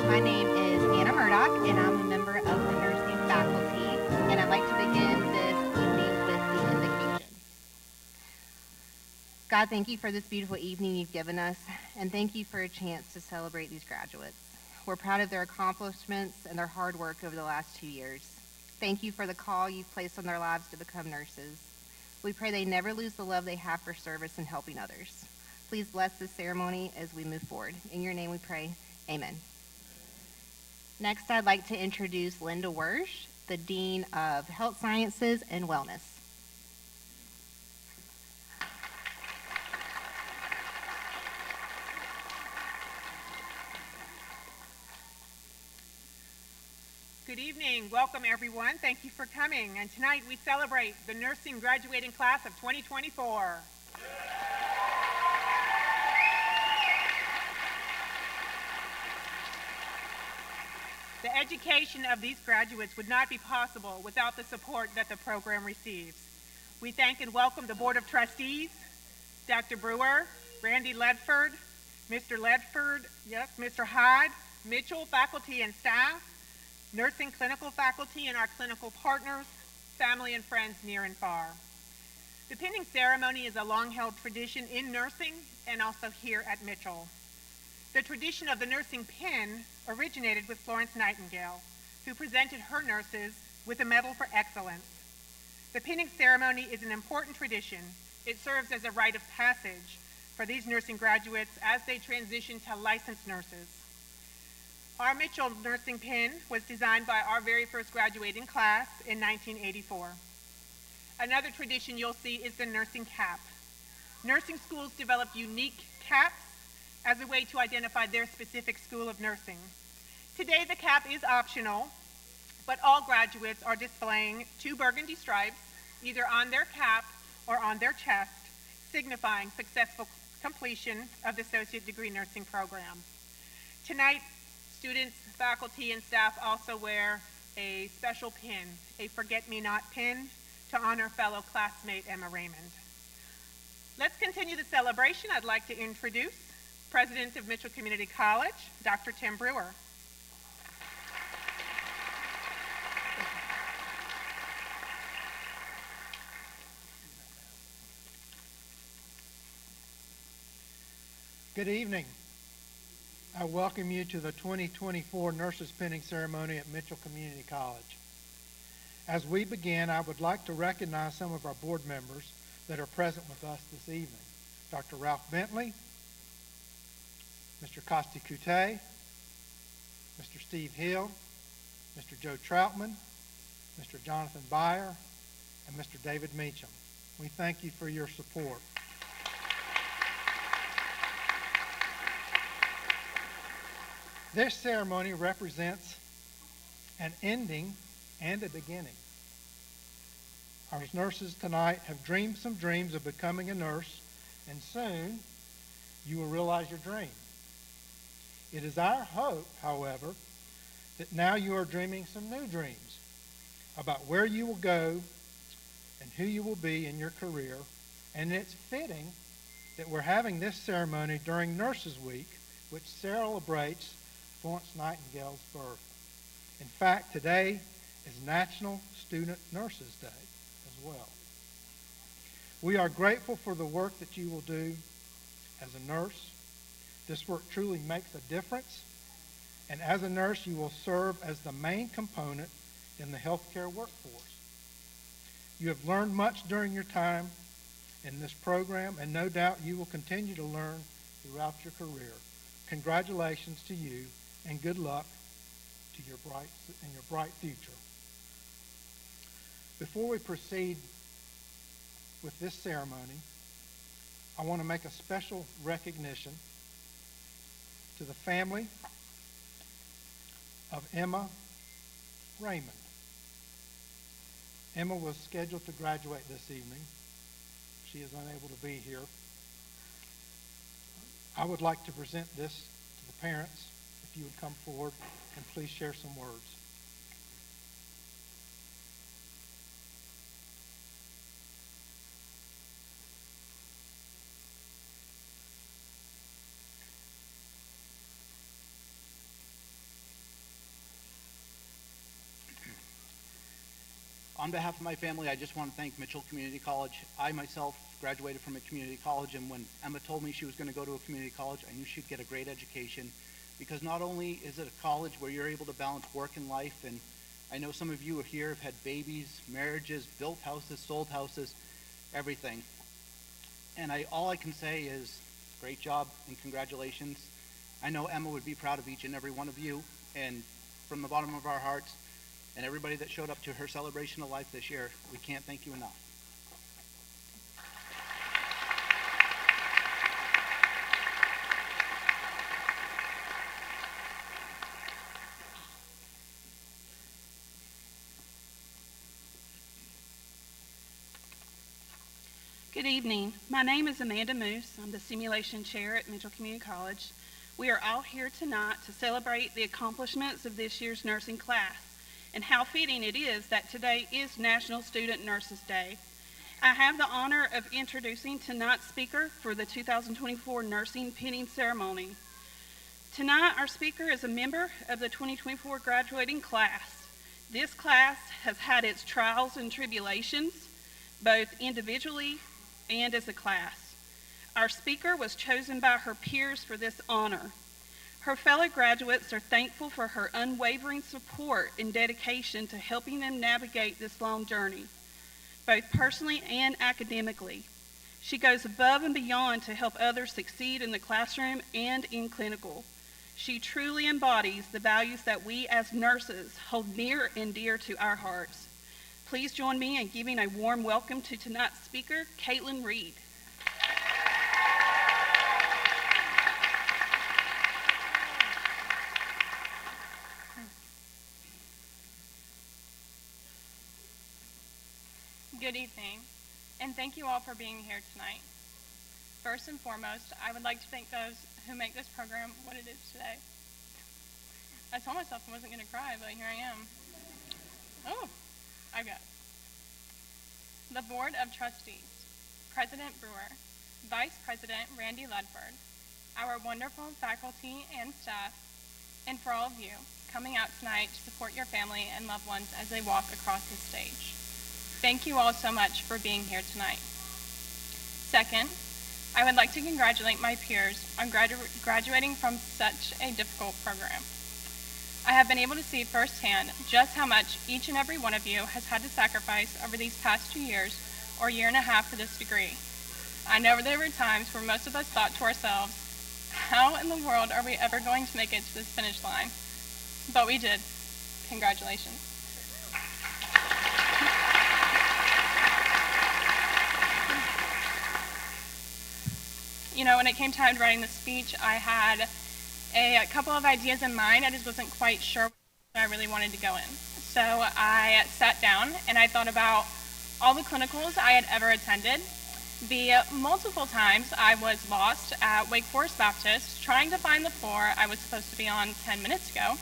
My name is Anna Murdoch, and I'm a member of the nursing faculty, and I'd like to begin this evening with the invocation. God, thank you for this beautiful evening you've given us, and thank you for a chance to celebrate these graduates. We're proud of their accomplishments and their hard work over the last 2 years. Thank you for the call you've placed on their lives to become nurses. We pray they never lose the love they have for service and helping others. Please bless this ceremony as we move forward. In your name we pray, amen. Next, I'd like to introduce Linda Wersch, the Dean of Health Sciences and Wellness. Good evening. Welcome, everyone. Thank you for coming. And tonight we celebrate the nursing graduating class of 2024. The education of these graduates would not be possible without the support that the program receives. We thank and welcome the Board of Trustees, Dr. Brewer, Randy Ledford, Mr. Ledford, yes, Mr. Hyde, Mitchell, faculty and staff, nursing clinical faculty, and our clinical partners, family and friends near and far. The pinning ceremony is a long-held tradition in nursing and also here at Mitchell. The tradition of the nursing pin originated with Florence Nightingale, who presented her nurses with a Medal for Excellence. The pinning ceremony is an important tradition. It serves as a rite of passage for these nursing graduates as they transition to licensed nurses. Our Mitchell nursing pin was designed by our very first graduating class in 1984. Another tradition you'll see is the nursing cap. Nursing schools develop unique caps as a way to identify their specific school of nursing. Today the cap is optional, but all graduates are displaying 2 burgundy stripes, either on their cap or on their chest, signifying successful completion of the associate degree nursing program. Tonight, students, faculty, and staff also wear a special pin, a forget-me-not pin, to honor fellow classmate Emma Raymond. Let's continue the celebration. I'd like to introduce President of Mitchell Community College, Dr. Tim Brewer. Good evening. I welcome you to the 2024 Nurses Pinning Ceremony at Mitchell Community College. As we begin, I would like to recognize some of our board members that are present with us this evening. Dr. Ralph Bentley, Mr. Kosti Kute, Mr. Steve Hill, Mr. Joe Troutman, Mr. Jonathan Byer, and Mr. David Meacham. We thank you for your support. This ceremony represents an ending and a beginning. Our nurses tonight have dreamed some dreams of becoming a nurse, and soon you will realize your dream. It is our hope, however, that now you are dreaming some new dreams about where you will go and who you will be in your career, and it's fitting that we're having this ceremony during Nurses Week, which celebrates Florence Nightingale's birth. In fact, today is National Student Nurses Day as well. We are grateful for the work that you will do as a nurse. This work truly makes a difference, and as a nurse, you will serve as the main component in the healthcare workforce. You have learned much during your time in this program, and no doubt you will continue to learn throughout your career. Congratulations to you, and good luck to your bright future. Before we proceed with this ceremony, I want to make a special recognition to the family of Emma Raymond. Emma was scheduled to graduate this evening. She is unable to be here. I would like to present this to the parents. If you would come forward and please share some words. On behalf of my family, I just want to thank Mitchell Community College. I myself graduated from a community college, and when Emma told me she was going to go to a community college, I knew she'd get a great education, because not only is it a college where you're able to balance work and life, and I know some of you here have had babies, marriages, built houses, sold houses, everything. And all I can say is great job and congratulations. I know Emma would be proud of each and every one of you, and from the bottom of our hearts, and everybody that showed up to her celebration of life this year, we can't thank you enough. Good evening. My name is Amanda Moose. I'm the simulation chair at Mitchell Community College. We are all here tonight to celebrate the accomplishments of this year's nursing class, and how fitting it is that today is National Student Nurses Day. I have the honor of introducing tonight's speaker for the 2024 Nursing Pinning Ceremony. Tonight, our speaker is a member of the 2024 graduating class. This class has had its trials and tribulations, both individually and as a class. Our speaker was chosen by her peers for this honor. Her fellow graduates are thankful for her unwavering support and dedication to helping them navigate this long journey, both personally and academically. She goes above and beyond to help others succeed in the classroom and in clinical. She truly embodies the values that we as nurses hold near and dear to our hearts. Please join me in giving a warm welcome to tonight's speaker, Caitlin Reed. Good evening, and thank you all for being here tonight. First and foremost, I would like to thank those who make this program what it is today. I told myself I wasn't going to cry, but here I am. Oh, I got it. The Board of Trustees, President Brewer, Vice President Randy Ledford, our wonderful faculty and staff, and for all of you coming out tonight to support your family and loved ones as they walk across the stage. Thank you all so much for being here tonight. Second, I would like to congratulate my peers on graduating from such a difficult program. I have been able to see firsthand just how much each and every one of you has had to sacrifice over these past 2 years or year and a half for this degree. I know there were times where most of us thought to ourselves, how in the world are we ever going to make it to this finish line? But we did. Congratulations. You know, when it came time to writing the speech, I had a couple of ideas in mind. I just wasn't quite sure what I really wanted to go in. So I sat down and I thought about all the clinicals I had ever attended, the multiple times I was lost at Wake Forest Baptist trying to find the floor I was supposed to be on 10 minutes ago,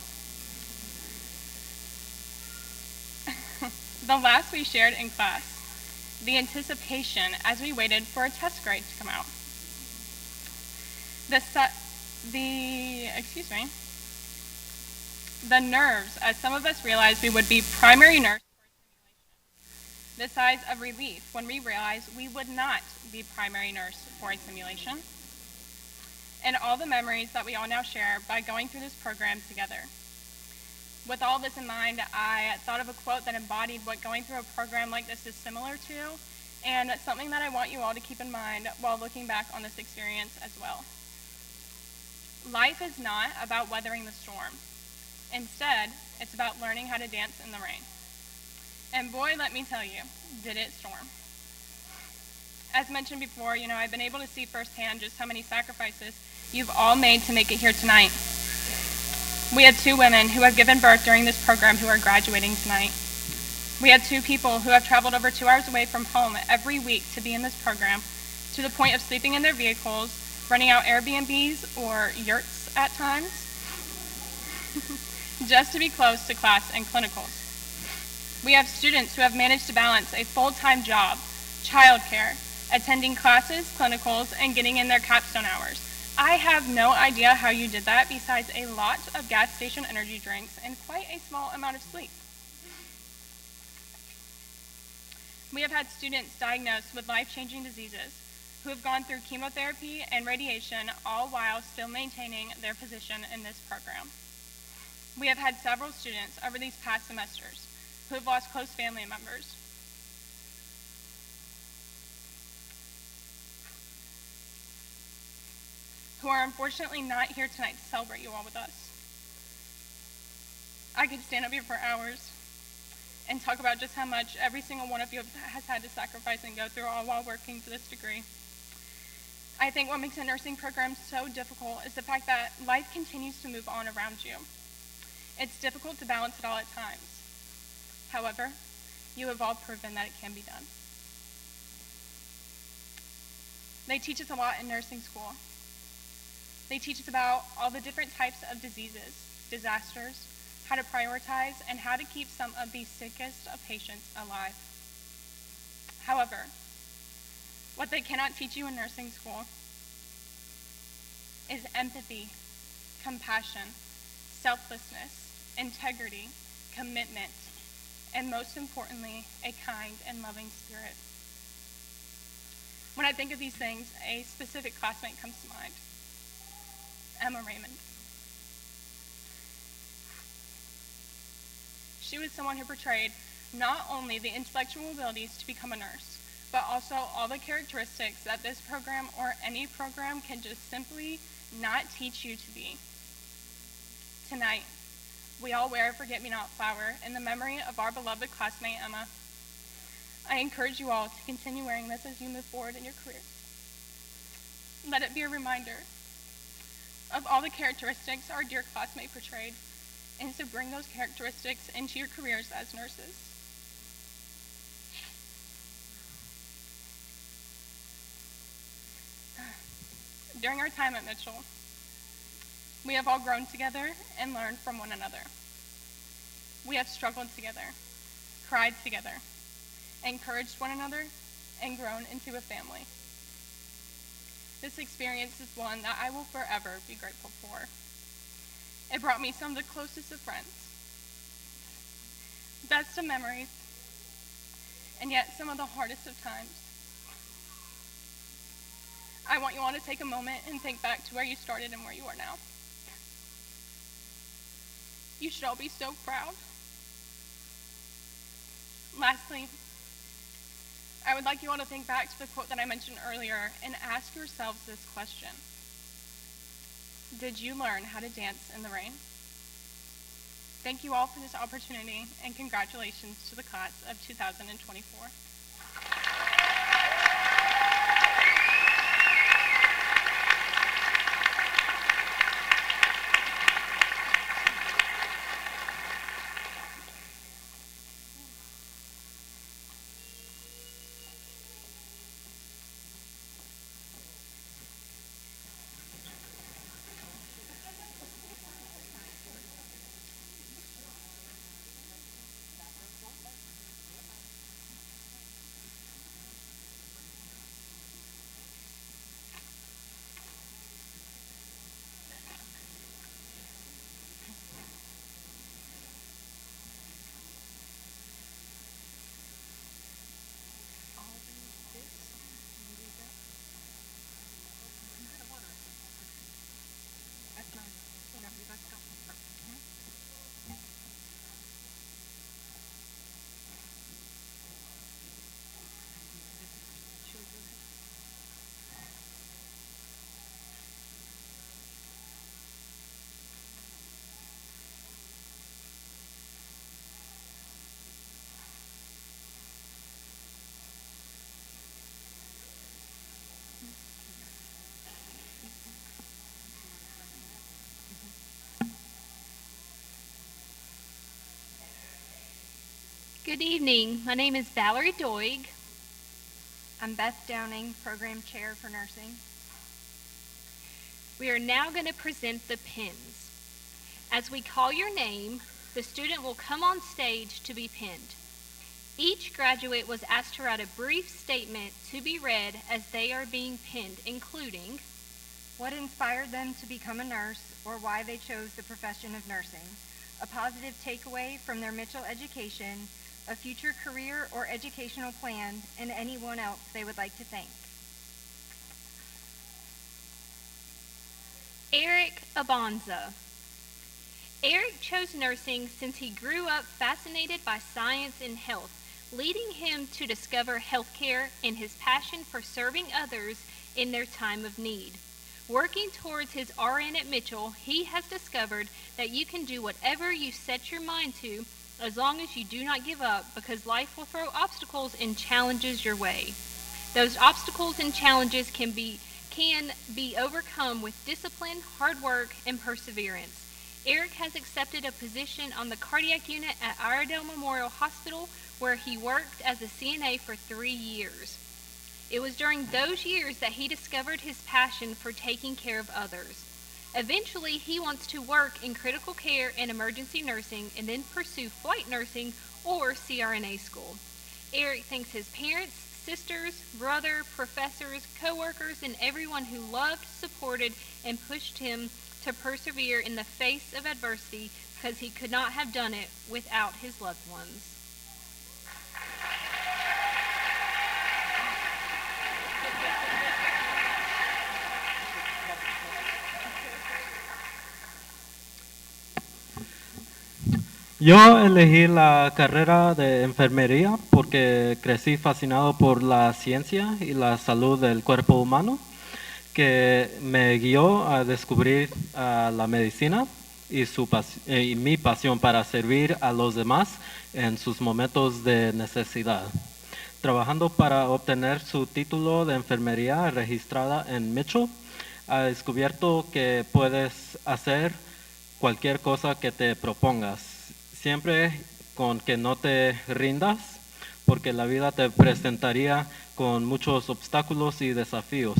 the laughs we shared in class, the anticipation as we waited for a test grade to come out, the nerves as some of us realized we would be primary nurse for a simulation, the sighs of relief when we realized we would not be primary nurse for a simulation, and all the memories that we all now share by going through this program together. With all this in mind, I thought of a quote that embodied what going through a program like this is similar to, and something that I want you all to keep in mind while looking back on this experience as well. Life is not about weathering the storm. Instead, it's about learning how to dance in the rain. And boy, let me tell you, did it storm. As mentioned before, you know, I've been able to see firsthand just how many sacrifices you've all made to make it here tonight. We had 2 women who have given birth during this program who are graduating tonight. We had 2 people who have traveled over 2 hours away from home every week to be in this program, to the point of sleeping in their vehicles, renting out Airbnbs or yurts at times, just to be close to class and clinicals. We have students who have managed to balance a full-time job, childcare, attending classes, clinicals, and getting in their capstone hours. I have no idea how you did that besides a lot of gas station energy drinks and quite a small amount of sleep. We have had students diagnosed with life-changing diseases who have gone through chemotherapy and radiation, all while still maintaining their position in this program. We have had several students over these past semesters who have lost close family members. Who are unfortunately not here tonight to celebrate you all with us. I could stand up here for hours and talk about just how much every single one of you has had to sacrifice and go through, all while working to this degree. I think what makes a nursing program so difficult is the fact that life continues to move on around you. It's difficult to balance it all at times. However, you have all proven that it can be done. They teach us a lot in nursing school. They teach us about all the different types of diseases, disasters, how to prioritize, and how to keep some of the sickest of patients alive. However, what they cannot teach you in nursing school is empathy, compassion, selflessness, integrity, commitment, and most importantly, a kind and loving spirit. When I think of these things, a specific classmate comes to mind, Emma Raymond. She was someone who portrayed not only the intellectual abilities to become a nurse, but also all the characteristics that this program or any program can just simply not teach you to be. Tonight, we all wear a forget-me-not flower in the memory of our beloved classmate, Emma. I encourage you all to continue wearing this as you move forward in your career. Let it be a reminder of all the characteristics our dear classmate portrayed, and so bring those characteristics into your careers as nurses. During our time at Mitchell, we have all grown together and learned from one another. We have struggled together, cried together, encouraged one another, and grown into a family. This experience is one that I will forever be grateful for. It brought me some of the closest of friends, best of memories, and yet some of the hardest of times. I want you all to take a moment and think back to where you started and where you are now. You should all be so proud. Lastly, I would like you all to think back to the quote that I mentioned earlier and ask yourselves this question. Did you learn how to dance in the rain? Thank you all for this opportunity, and congratulations to the class of 2024. Good evening. My name is Valerie Doig. I'm Beth Downing, Program Chair for Nursing. We are now going to present the pins. As we call your name, the student will come on stage to be pinned. Each graduate was asked to write a brief statement to be read as they are being pinned, including What inspired them to become a nurse or why they chose the profession of nursing, a positive takeaway from their Mitchell education, a future career or educational plan, and anyone else they would like to thank. Eric Abanza. Eric chose nursing since he grew up fascinated by science and health, leading him to discover healthcare and his passion for serving others in their time of need. Working towards his RN at Mitchell, he has discovered that you can do whatever you set your mind to as long as you do not give up, because life will throw obstacles and challenges your way. Those obstacles and challenges can be overcome with discipline, hard work, and perseverance. Eric has accepted a position on the cardiac unit at Iredell Memorial Hospital, where he worked as a CNA for 3 years. It was during those years that he discovered his passion for taking care of others. Eventually, he wants to work in critical care and emergency nursing and then pursue flight nursing or CRNA school. Eric thanks his parents, sisters, brother, professors, co-workers, and everyone who loved, supported, and pushed him to persevere in the face of adversity, because he could not have done it without his loved ones. Yo elegí la carrera de enfermería porque crecí fascinado por la ciencia y la salud del cuerpo humano, que me guió a descubrir la medicina y mi pasión para servir a los demás en sus momentos de necesidad. Trabajando para obtener su título de enfermería registrada en Mitchell, ha descubierto que puedes hacer cualquier cosa que te propongas, siempre con que no te rindas, porque la vida te presentaría con muchos obstáculos y desafíos.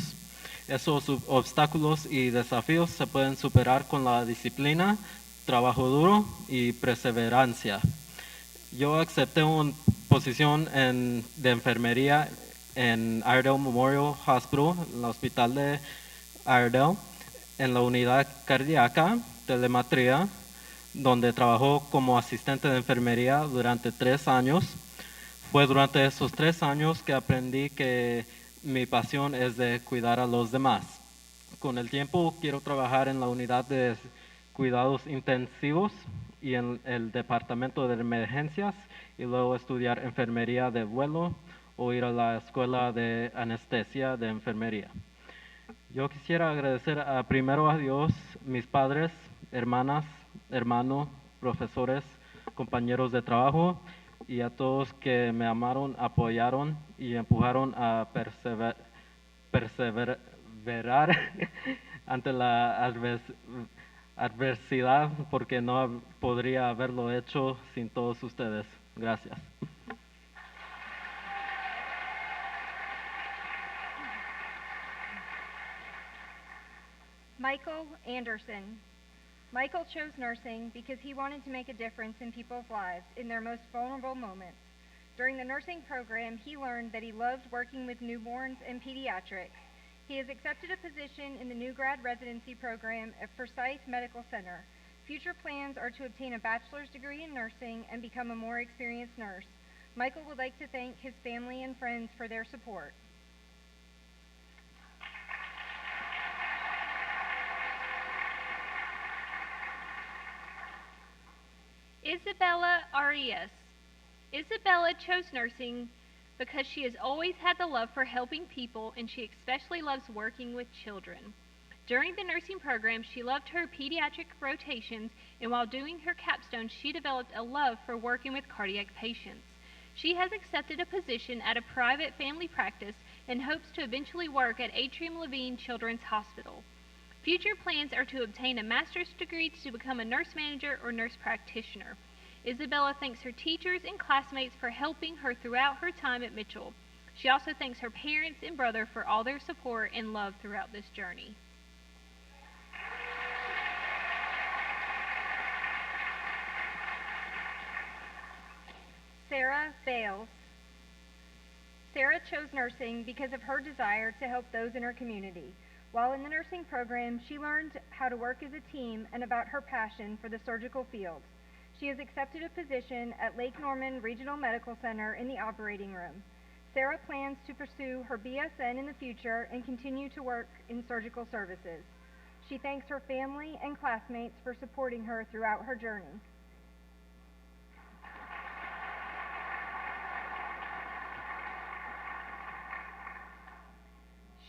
Esos obstáculos y desafíos se pueden superar con la disciplina, trabajo duro y perseverancia. Yo acepté una posición de enfermería en Iredell Memorial Hospital, en el hospital de Iredell, en la unidad cardíaca, telemetría, donde trabajó como asistente de enfermería durante 3 años. Fue durante esos 3 años que aprendí que mi pasión es de cuidar a los demás. Con el tiempo quiero trabajar en la unidad de cuidados intensivos y en el departamento de emergencias, y luego estudiar enfermería de vuelo o ir a la escuela de anestesia de enfermería. Yo quisiera agradecer primero a Dios, mis padres, hermanas, hermanos, profesores, compañeros de trabajo, y a todos que me amaron, apoyaron y empujaron a perseverar ante la adversidad, porque no podría haberlo hecho sin todos ustedes. Gracias. Michael Anderson. Michael chose nursing because he wanted to make a difference in people's lives in their most vulnerable moments. During the nursing program, he learned that he loved working with newborns and pediatrics. He has accepted a position in the new grad residency program at Forsyth Medical Center. Future plans are to obtain a bachelor's degree in nursing and become a more experienced nurse. Michael would like to thank his family and friends for their support. Isabella Arias. Isabella chose nursing because she has always had the love for helping people, and she especially loves working with children. During the nursing program, she loved her pediatric rotations, and while doing her capstone, she developed a love for working with cardiac patients. She has accepted a position at a private family practice and hopes to eventually work at Atrium Levine Children's Hospital. Future plans are to obtain a master's degree to become a nurse manager or nurse practitioner. Isabella thanks her teachers and classmates for helping her throughout her time at Mitchell. She also thanks her parents and brother for all their support and love throughout this journey. Sarah Bales. Sarah chose nursing because of her desire to help those in her community. While in the nursing program, she learned how to work as a team and about her passion for the surgical field. She has accepted a position at Lake Norman Regional Medical Center in the operating room. Sarah plans to pursue her BSN in the future and continue to work in surgical services. She thanks her family and classmates for supporting her throughout her journey.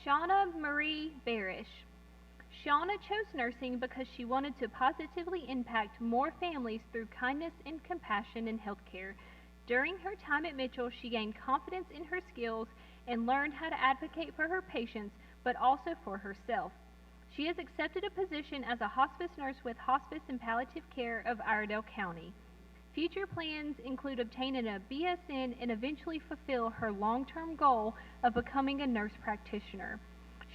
Shauna Marie Barish. Shauna chose nursing because she wanted to positively impact more families through kindness and compassion in healthcare. During her time at Mitchell, she gained confidence in her skills and learned how to advocate for her patients, but also for herself. She has accepted a position as a hospice nurse with Hospice and Palliative Care of Iredell County. Future plans include obtaining a BSN and eventually fulfill her long-term goal of becoming a nurse practitioner.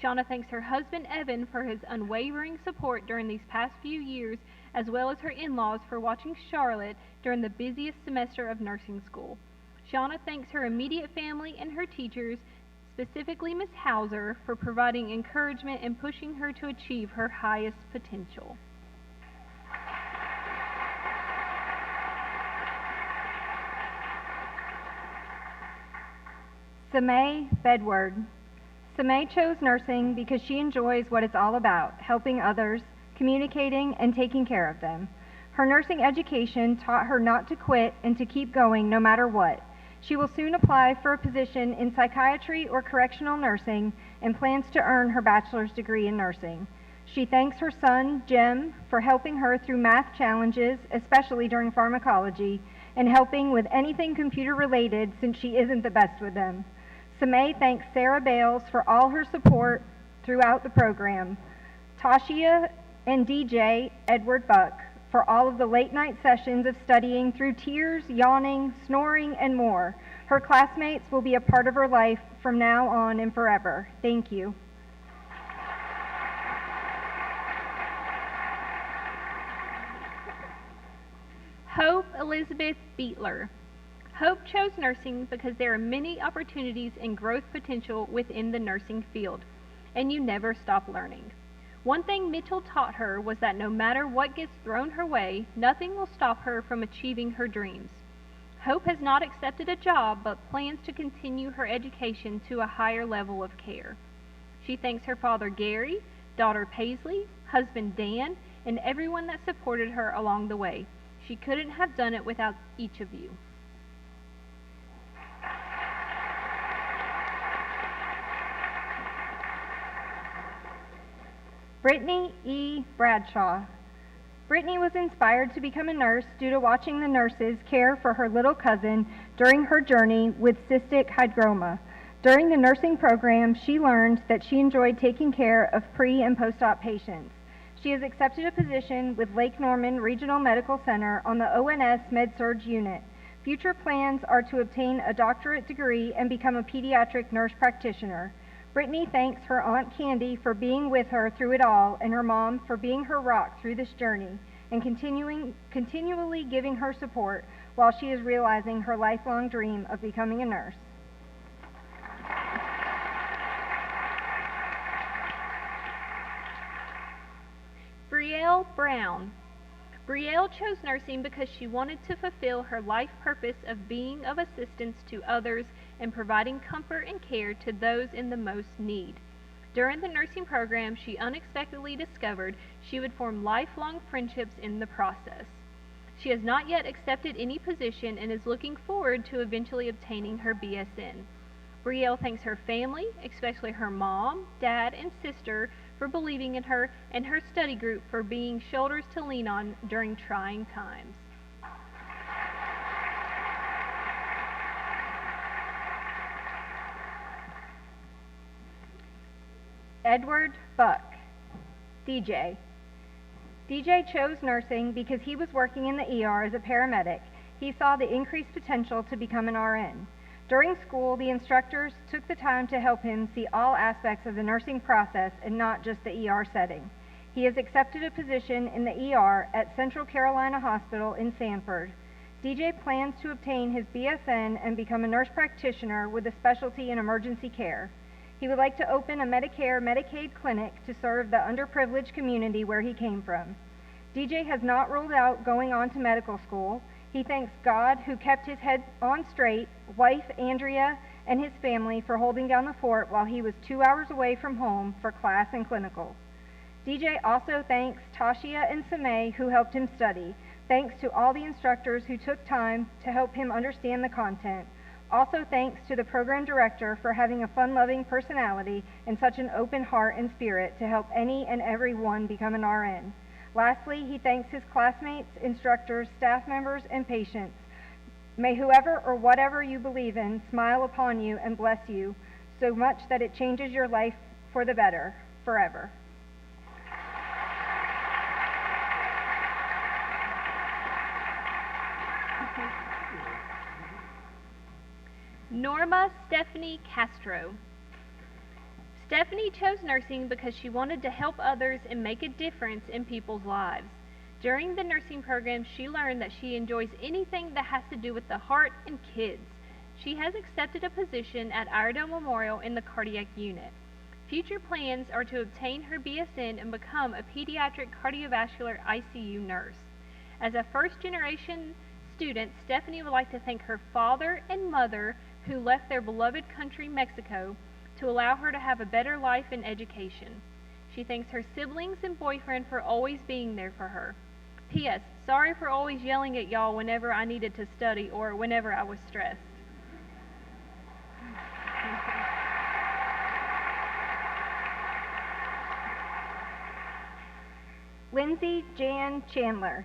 Shauna thanks her husband Evan for his unwavering support during these past few years, as well as her in-laws for watching Charlotte during the busiest semester of nursing school. Shauna thanks her immediate family and her teachers, specifically Ms. Hauser, for providing encouragement and pushing her to achieve her highest potential. Samay Bedward. Samay chose nursing because she enjoys what it's all about, helping others, communicating, and taking care of them. Her nursing education taught her not to quit and to keep going no matter what. She will soon apply for a position in psychiatry or correctional nursing and plans to earn her bachelor's degree in nursing. She thanks her son, Jim, for helping her through math challenges, especially during pharmacology, and helping with anything computer-related since she isn't the best with them. Samay thanks Sarah Bales for all her support throughout the program, Tashia and DJ Edward Buck for all of the late-night sessions of studying through tears, yawning, snoring, and more. Her classmates will be a part of her life from now on and forever. Thank you. Hope Elizabeth Beetler. Hope chose nursing because there are many opportunities and growth potential within the nursing field, and you never stop learning. One thing Mitchell taught her was that no matter what gets thrown her way, nothing will stop her from achieving her dreams. Hope has not accepted a job, but plans to continue her education to a higher level of care. She thanks her father Gary, daughter Paisley, husband Dan, and everyone that supported her along the way. She couldn't have done it without each of you. Brittany E. Bradshaw. Brittany was inspired to become a nurse due to watching the nurses care for her little cousin during her journey with cystic hygroma. During the nursing program, she learned that she enjoyed taking care of pre- and post-op patients. She has accepted a position with Lake Norman Regional Medical Center on the ONS Med-Surg unit. Future plans are to obtain a doctorate degree and become a pediatric nurse practitioner. Brittany thanks her Aunt Candy for being with her through it all and her mom for being her rock through this journey and continually giving her support while she is realizing her lifelong dream of becoming a nurse. Brielle Brown. Brielle chose nursing because she wanted to fulfill her life purpose of being of assistance to others and providing comfort and care to those in the most need. During the nursing program, she unexpectedly discovered she would form lifelong friendships in the process. She has not yet accepted any position and is looking forward to eventually obtaining her BSN. Brielle thanks her family, especially her mom, dad, and sister, for believing in her, and her study group for being shoulders to lean on during trying times. Edward Buck. DJ. DJ chose nursing because he was working in the ER as a paramedic. He saw the increased potential to become an RN. During school, the instructors took the time to help him see all aspects of the nursing process and not just the ER setting. He has accepted a position in the ER at Central Carolina Hospital in Sanford. DJ plans to obtain his BSN and become a nurse practitioner with a specialty in emergency care. He would like to open a Medicare/Medicaid clinic to serve the underprivileged community where he came from. DJ has not ruled out going on to medical school. He thanks God, who kept his head on straight, wife Andrea, and his family for holding down the fort while he was 2 hours away from home for class and clinical. DJ also thanks Tashia and Samay, who helped him study. Thanks to all the instructors who took time to help him understand the content. Also thanks to the program director for having a fun-loving personality and such an open heart and spirit to help any and every one become an RN. Lastly, he thanks his classmates, instructors, staff members, and patients. May whoever or whatever you believe in smile upon you and bless you so much that it changes your life for the better, forever. Norma Stephanie Castro. Stephanie chose nursing because she wanted to help others and make a difference in people's lives. During the nursing program, she learned that she enjoys anything that has to do with the heart and kids. She has accepted a position at Iredell Memorial in the cardiac unit. Future plans are to obtain her BSN and become a pediatric cardiovascular ICU nurse. As a first-generation student, Stephanie would like to thank her father and mother who left their beloved country, Mexico, to allow her to have a better life and education. She thanks her siblings and boyfriend for always being there for her. P.S. Sorry for always yelling at y'all whenever I needed to study or whenever I was stressed. Lindsay Jan Chandler.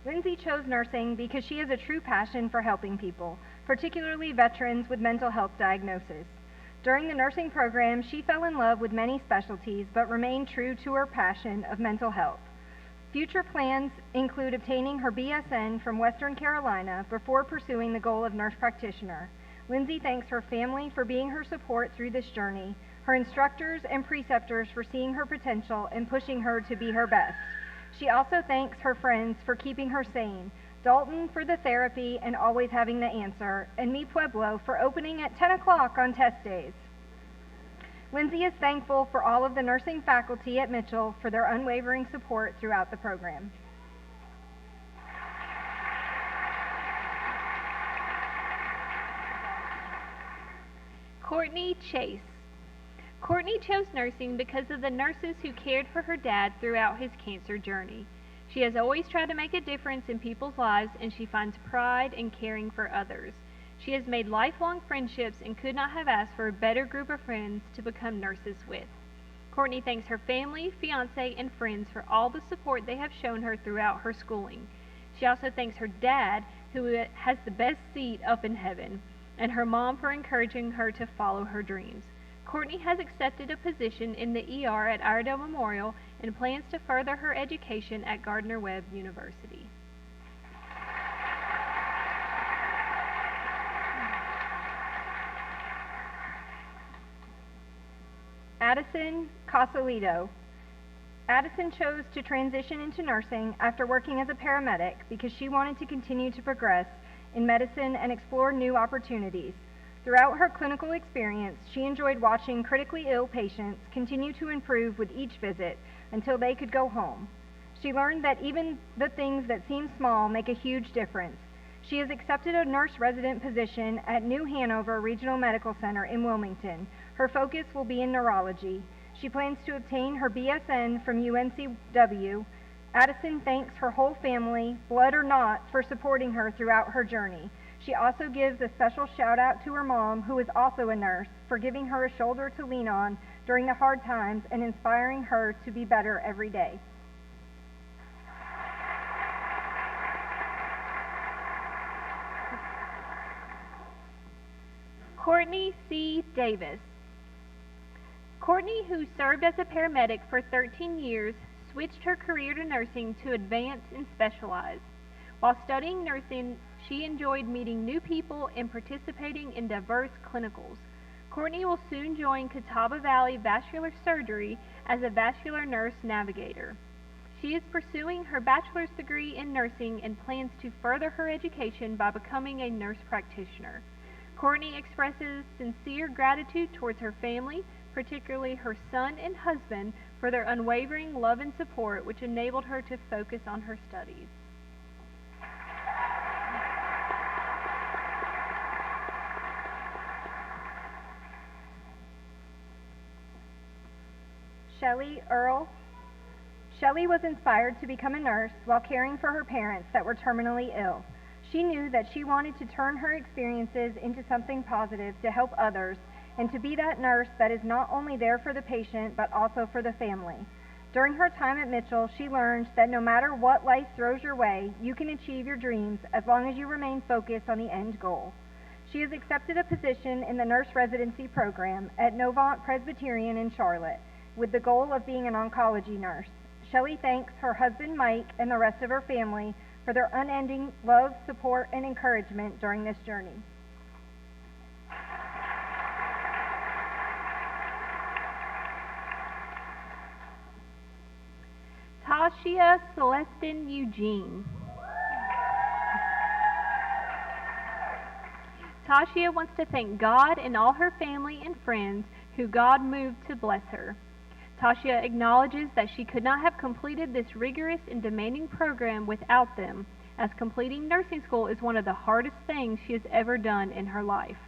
Lindsay chose nursing because she has a true passion for helping people, particularly veterans with mental health diagnoses. During the nursing program, she fell in love with many specialties but remained true to her passion of mental health. Future plans include obtaining her BSN from Western Carolina before pursuing the goal of nurse practitioner. Lindsay thanks her family for being her support through this journey, her instructors and preceptors for seeing her potential and pushing her to be her best. She also thanks her friends for keeping her sane, Dalton for the therapy and always having the answer, and Mi Pueblo for opening at 10 o'clock on test days. Lindsay is thankful for all of the nursing faculty at Mitchell for their unwavering support throughout the program. Courtney Chase. Courtney chose nursing because of the nurses who cared for her dad throughout his cancer journey. She has always tried to make a difference in people's lives, and she finds pride in caring for others. She has made lifelong friendships and could not have asked for a better group of friends to become nurses with. Courtney thanks her family, fiance, and friends for all the support they have shown her throughout her schooling. She also thanks her dad, who has the best seat up in heaven, and her mom for encouraging her to follow her dreams. Courtney has accepted a position in the ER at Iredell Memorial and plans to further her education at Gardner-Webb University. Addison Casalito. Addison chose to transition into nursing after working as a paramedic because she wanted to continue to progress in medicine and explore new opportunities. Throughout her clinical experience, she enjoyed watching critically ill patients continue to improve with each visit until they could go home. She learned that even the things that seem small make a huge difference. She has accepted a nurse resident position at New Hanover Regional Medical Center in Wilmington. Her focus will be in neurology. She plans to obtain her BSN from UNCW. Addison thanks her whole family, blood or not, for supporting her throughout her journey. She also gives a special shout out to her mom, who is also a nurse, for giving her a shoulder to lean on during the hard times and inspiring her to be better every day. Courtney C. Davis. Courtney, who served as a paramedic for 13 years, switched her career to nursing to advance and specialize. While studying nursing, she enjoyed meeting new people and participating in diverse clinicals. Courtney will soon join Catawba Valley Vascular Surgery as a vascular nurse navigator. She is pursuing her bachelor's degree in nursing and plans to further her education by becoming a nurse practitioner. Courtney expresses sincere gratitude towards her family, particularly her son and husband, for their unwavering love and support, which enabled her to focus on her studies. Shelley Earl. Shelley was inspired to become a nurse while caring for her parents that were terminally ill. She knew that she wanted to turn her experiences into something positive to help others and to be that nurse that is not only there for the patient but also for the family. During her time at Mitchell, she learned that no matter what life throws your way, you can achieve your dreams as long as you remain focused on the end goal. She has accepted a position in the nurse residency program at Novant Presbyterian in Charlotte with the goal of being an oncology nurse. Shelley thanks her husband Mike and the rest of her family for their unending love, support, and encouragement during this journey. Tashia Celestin Eugene. Tashia wants to thank God and all her family and friends who God moved to bless her. Tashia acknowledges that she could not have completed this rigorous and demanding program without them, as completing nursing school is one of the hardest things she has ever done in her life.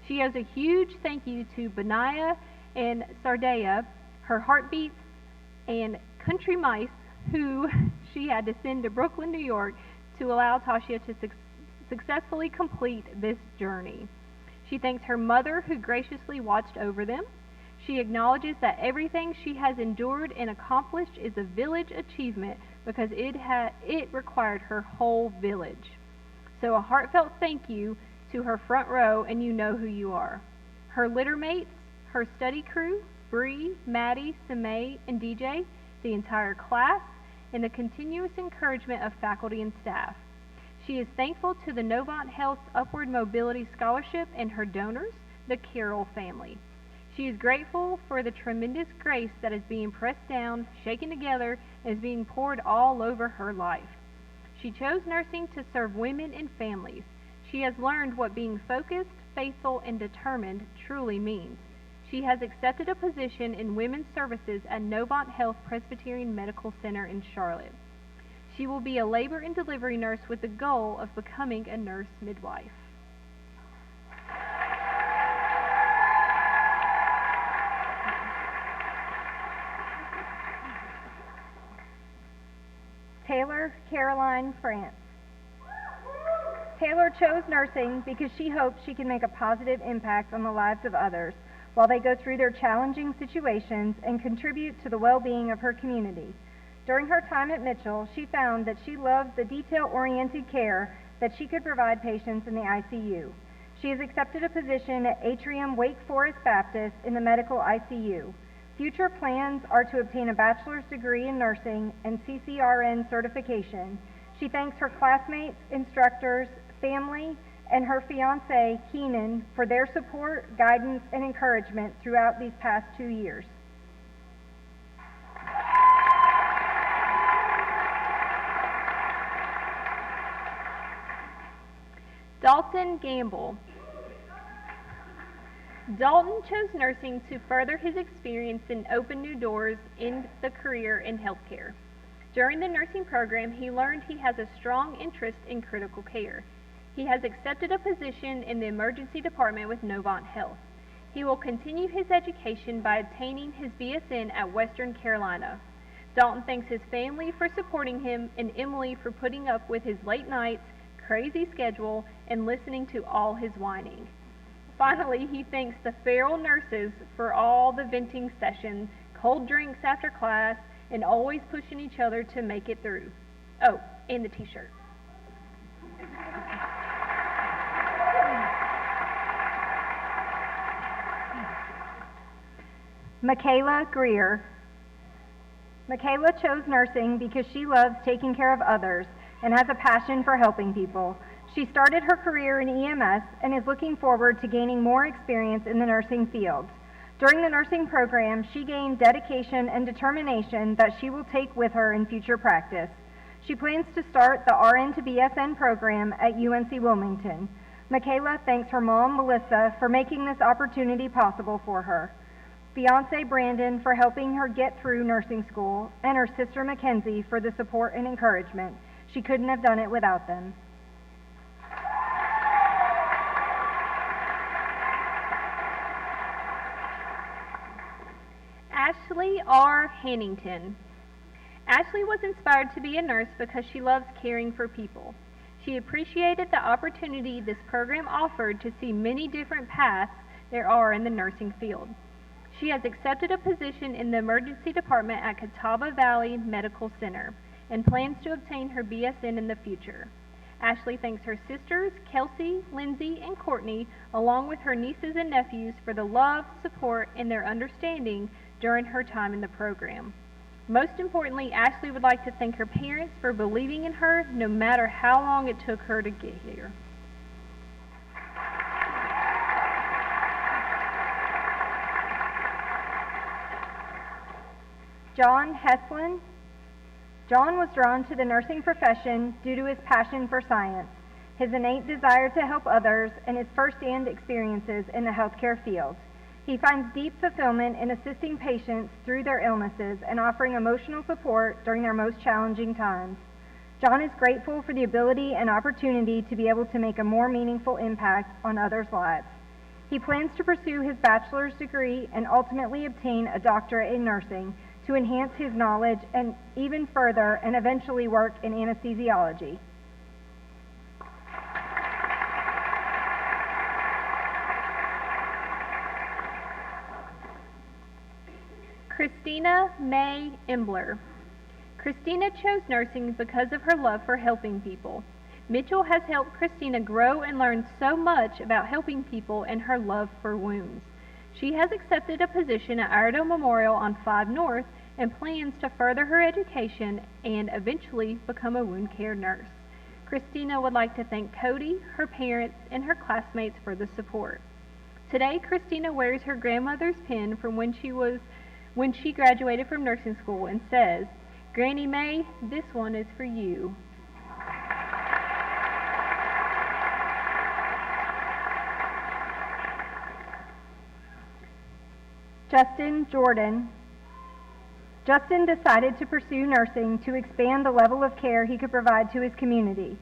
She has a huge thank you to Benaya and Sardaya, her heartbeats, and Country Mice, who she had to send to Brooklyn, New York, to allow Tashia to successfully complete this journey. She thanks her mother, who graciously watched over them. She acknowledges that everything she has endured and accomplished is a village achievement because it required her whole village. So a heartfelt thank you to her front row, and you know who you are. Her litter mates, her study crew, Bree, Maddie, Samay, and DJ, the entire class, and the continuous encouragement of faculty and staff. She is thankful to the Novant Health's Upward Mobility Scholarship and her donors, the Carroll family. She is grateful for the tremendous grace that is being pressed down, shaken together, and is being poured all over her life. She chose nursing to serve women and families. She has learned what being focused, faithful, and determined truly means. She has accepted a position in women's services at Novant Health Presbyterian Medical Center in Charlotte. She will be a labor and delivery nurse with the goal of becoming a nurse midwife. Taylor Caroline France. Taylor chose nursing because she hopes she can make a positive impact on the lives of others while they go through their challenging situations and contribute to the well-being of her community. During her time at Mitchell, she found that she loved the detail-oriented care that she could provide patients in the ICU. She has accepted a position at Atrium Wake Forest Baptist in the medical ICU. Future plans are to obtain a bachelor's degree in nursing and CCRN certification. She thanks her classmates, instructors, family, and her fiancé, Keenan, for their support, guidance, and encouragement throughout these past 2 years. Dalton Gamble. Dalton chose nursing to further his experience and open new doors in the career in healthcare. During the nursing program, he learned he has a strong interest in critical care. He has accepted a position in the emergency department with Novant Health. He will continue his education by obtaining his BSN at Western Carolina. Dalton thanks his family for supporting him and Emily for putting up with his late nights, crazy schedule, and listening to all his whining. Finally, he thanks the feral nurses for all the venting sessions, cold drinks after class, and always pushing each other to make it through. Oh, and the t-shirt. Michaela Greer. Michaela chose nursing because she loves taking care of others and has a passion for helping people. She started her career in EMS and is looking forward to gaining more experience in the nursing field. During the nursing program, she gained dedication and determination that she will take with her in future practice. She plans to start the RN to BSN program at UNC Wilmington. Michaela thanks her mom, Melissa, for making this opportunity possible for her. fiance Brandon for helping her get through nursing school, and her sister Mackenzie for the support and encouragement. She couldn't have done it without them. Ashley R. Hannington. Ashley was inspired to be a nurse because she loves caring for people. She appreciated the opportunity this program offered to see many different paths there are in the nursing field. She has accepted a position in the emergency department at Catawba Valley Medical Center and plans to obtain her BSN in the future. Ashley thanks her sisters, Kelsey, Lindsay, and Courtney, along with her nieces and nephews, for the love, support, and their understanding during her time in the program. Most importantly, Ashley would like to thank her parents for believing in her no matter how long it took her to get here. John Heslin. John was drawn to the nursing profession due to his passion for science, his innate desire to help others, and his first-hand experiences in the healthcare field. He finds deep fulfillment in assisting patients through their illnesses and offering emotional support during their most challenging times. John is grateful for the ability and opportunity to be able to make a more meaningful impact on others' lives. He plans to pursue his bachelor's degree and ultimately obtain a doctorate in nursing to enhance his knowledge and even further and eventually work in anesthesiology. Christina May Embler. Christina chose nursing because of her love for helping people. Mitchell has helped Christina grow and learn so much about helping people and her love for wounds. She has accepted a position at Iredell Memorial on 5 North and plans to further her education and eventually become a wound care nurse. Christina would like to thank Cody, her parents, and her classmates for the support. Today, Christina wears her grandmother's pin from when she graduated from nursing school and says, "Granny May, this one is for you." Justin Jordan. Justin decided to pursue nursing to expand the level of care he could provide to his community.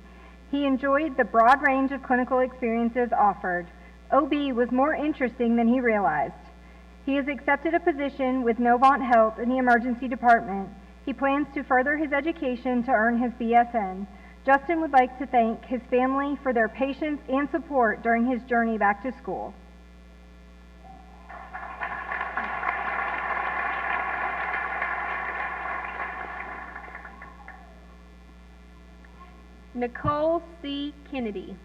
He enjoyed the broad range of clinical experiences offered. OB was more interesting than he realized. He has accepted a position with Novant Health in the emergency department. He plans to further his education to earn his BSN. Justin would like to thank his family for their patience and support during his journey back to school. Nicole C. Kennedy.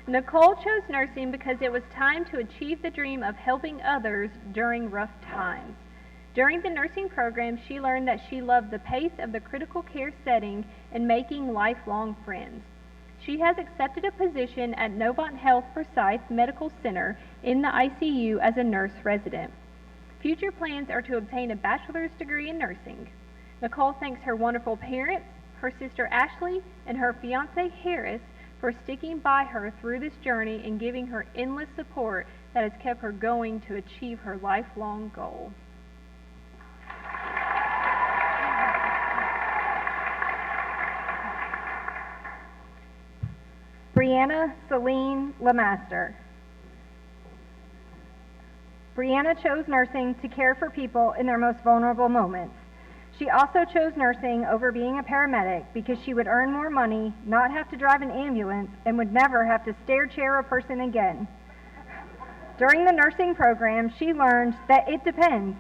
Nicole chose nursing because it was time to achieve the dream of helping others during rough times. During the nursing program, she learned that she loved the pace of the critical care setting and making lifelong friends. She has accepted a position at Novant Health Forsyth Medical Center in the ICU as a nurse resident. Future plans are to obtain a bachelor's degree in nursing. Nicole thanks her wonderful parents, her sister Ashley, and her fiance Harris for sticking by her through this journey and giving her endless support that has kept her going to achieve her lifelong goal. Brianna Celine Lemaster. Brianna chose nursing to care for people in their most vulnerable moments. She also chose nursing over being a paramedic because she would earn more money, not have to drive an ambulance, and would never have to stair chair a person again. During the nursing program, she learned that it depends.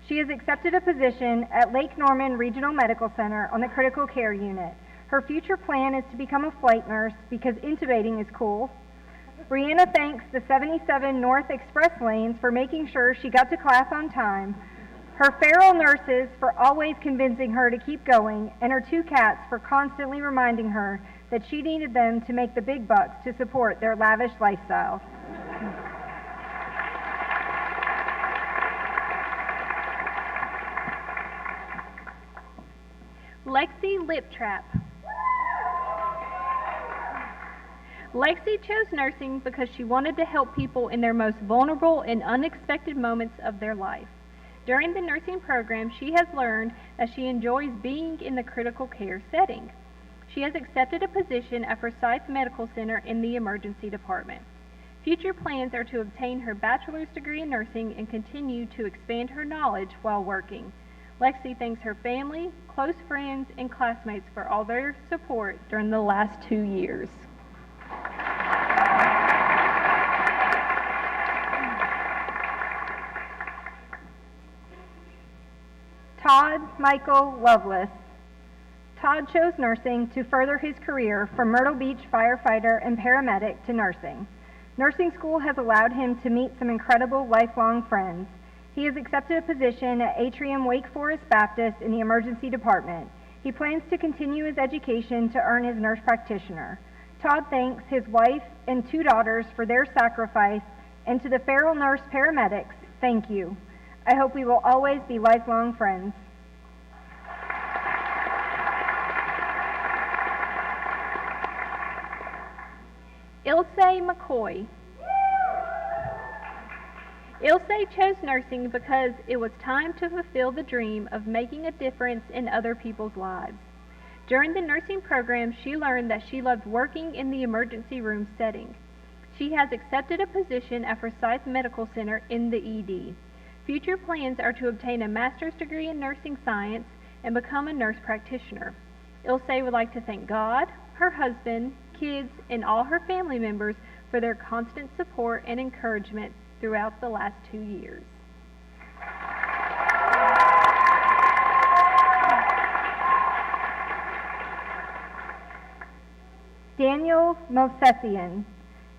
She has accepted a position at Lake Norman Regional Medical Center on the critical care unit. Her future plan is to become a flight nurse because intubating is cool. Brianna thanks the 77 North Express lanes for making sure she got to class on time, her feral nurses for always convincing her to keep going, and her 2 cats for constantly reminding her that she needed them to make the big bucks to support their lavish lifestyle. Lexi Liptrap. Lexi chose nursing because she wanted to help people in their most vulnerable and unexpected moments of their life. During the nursing program, she has learned that she enjoys being in the critical care setting. She has accepted a position at Forsyth Medical Center in the emergency department. Future plans are to obtain her bachelor's degree in nursing and continue to expand her knowledge while working. Lexi thanks her family, close friends, and classmates for all their support during the last 2 years. Todd Michael Lovelace. Todd chose nursing to further his career from Myrtle Beach firefighter and paramedic to nursing. Nursing school has allowed him to meet some incredible lifelong friends. He has accepted a position at Atrium Wake Forest Baptist in the emergency department. He plans to continue his education to earn his nurse practitioner. Todd thanks his wife and 2 daughters for their sacrifice, and to the Farrell Nurse paramedics, thank you. I hope we will always be lifelong friends. Ilse McCoy. Ilse chose nursing because it was time to fulfill the dream of making a difference in other people's lives. During the nursing program, she learned that she loved working in the emergency room setting. She has accepted a position at Forsyth Medical Center in the ED. Future plans are to obtain a master's degree in nursing science and become a nurse practitioner. Ilse would like to thank God, her husband, kids, and all her family members for their constant support and encouragement throughout the last 2 years. Daniel Movsesian.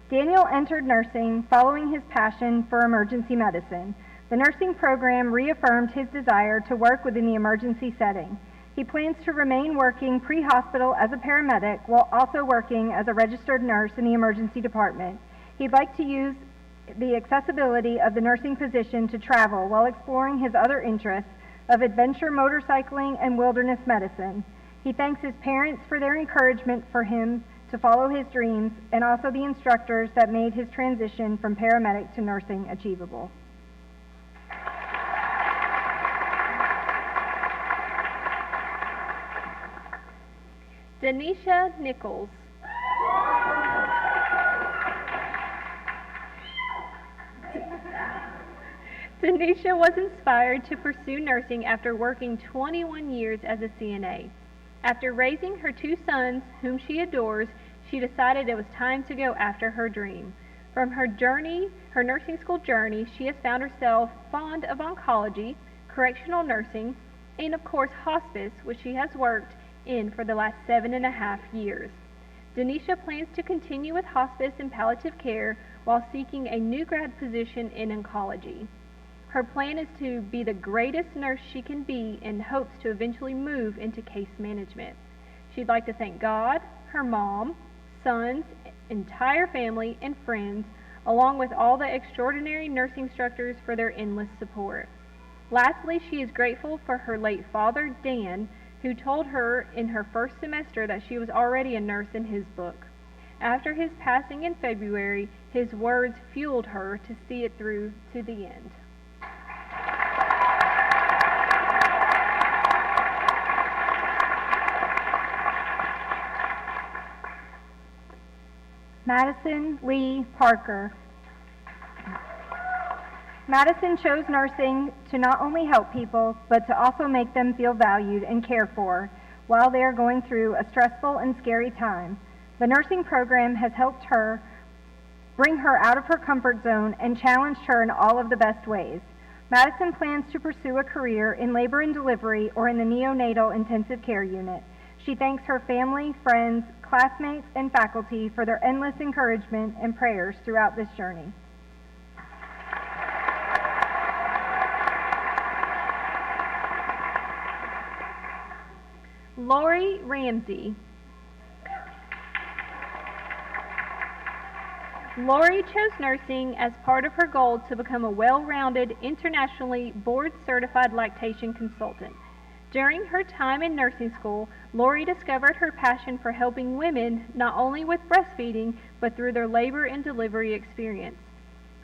Daniel entered nursing following his passion for emergency medicine. The nursing program reaffirmed his desire to work within the emergency setting. He plans to remain working pre-hospital as a paramedic while also working as a registered nurse in the emergency department. He'd like to use the accessibility of the nursing position to travel while exploring his other interests of adventure motorcycling and wilderness medicine. He thanks his parents for their encouragement for him to follow his dreams, and also the instructors that made his transition from paramedic to nursing achievable. Denisha Nichols. Denisha was inspired to pursue nursing after working 21 years as a CNA. After raising her 2 sons, whom she adores, she decided it was time to go after her dream. From her nursing school journey, she has found herself fond of oncology, correctional nursing, and of course hospice, which she has worked in for the last 7.5 years. Denisha plans to continue with hospice and palliative care while seeking a new grad position in oncology. Her plan is to be the greatest nurse she can be and hopes to eventually move into case management. She'd like to thank God, her mom, sons, entire family, and friends, along with all the extraordinary nursing instructors for their endless support. Lastly, she is grateful for her late father, Dan, who told her in her first semester that she was already a nurse in his book. After his passing in February, his words fueled her to see it through to the end. Madison Lee Parker. Madison chose nursing to not only help people, but to also make them feel valued and cared for while they are going through a stressful and scary time. The nursing program has helped her bring her out of her comfort zone and challenged her in all of the best ways. Madison plans to pursue a career in labor and delivery or in the neonatal intensive care unit. She thanks her family, friends, classmates, and faculty for their endless encouragement and prayers throughout this journey. Lori Ramsey. Lori chose nursing as part of her goal to become a well-rounded, internationally board-certified lactation consultant. During her time in nursing school, Lori discovered her passion for helping women not only with breastfeeding, but through their labor and delivery experience.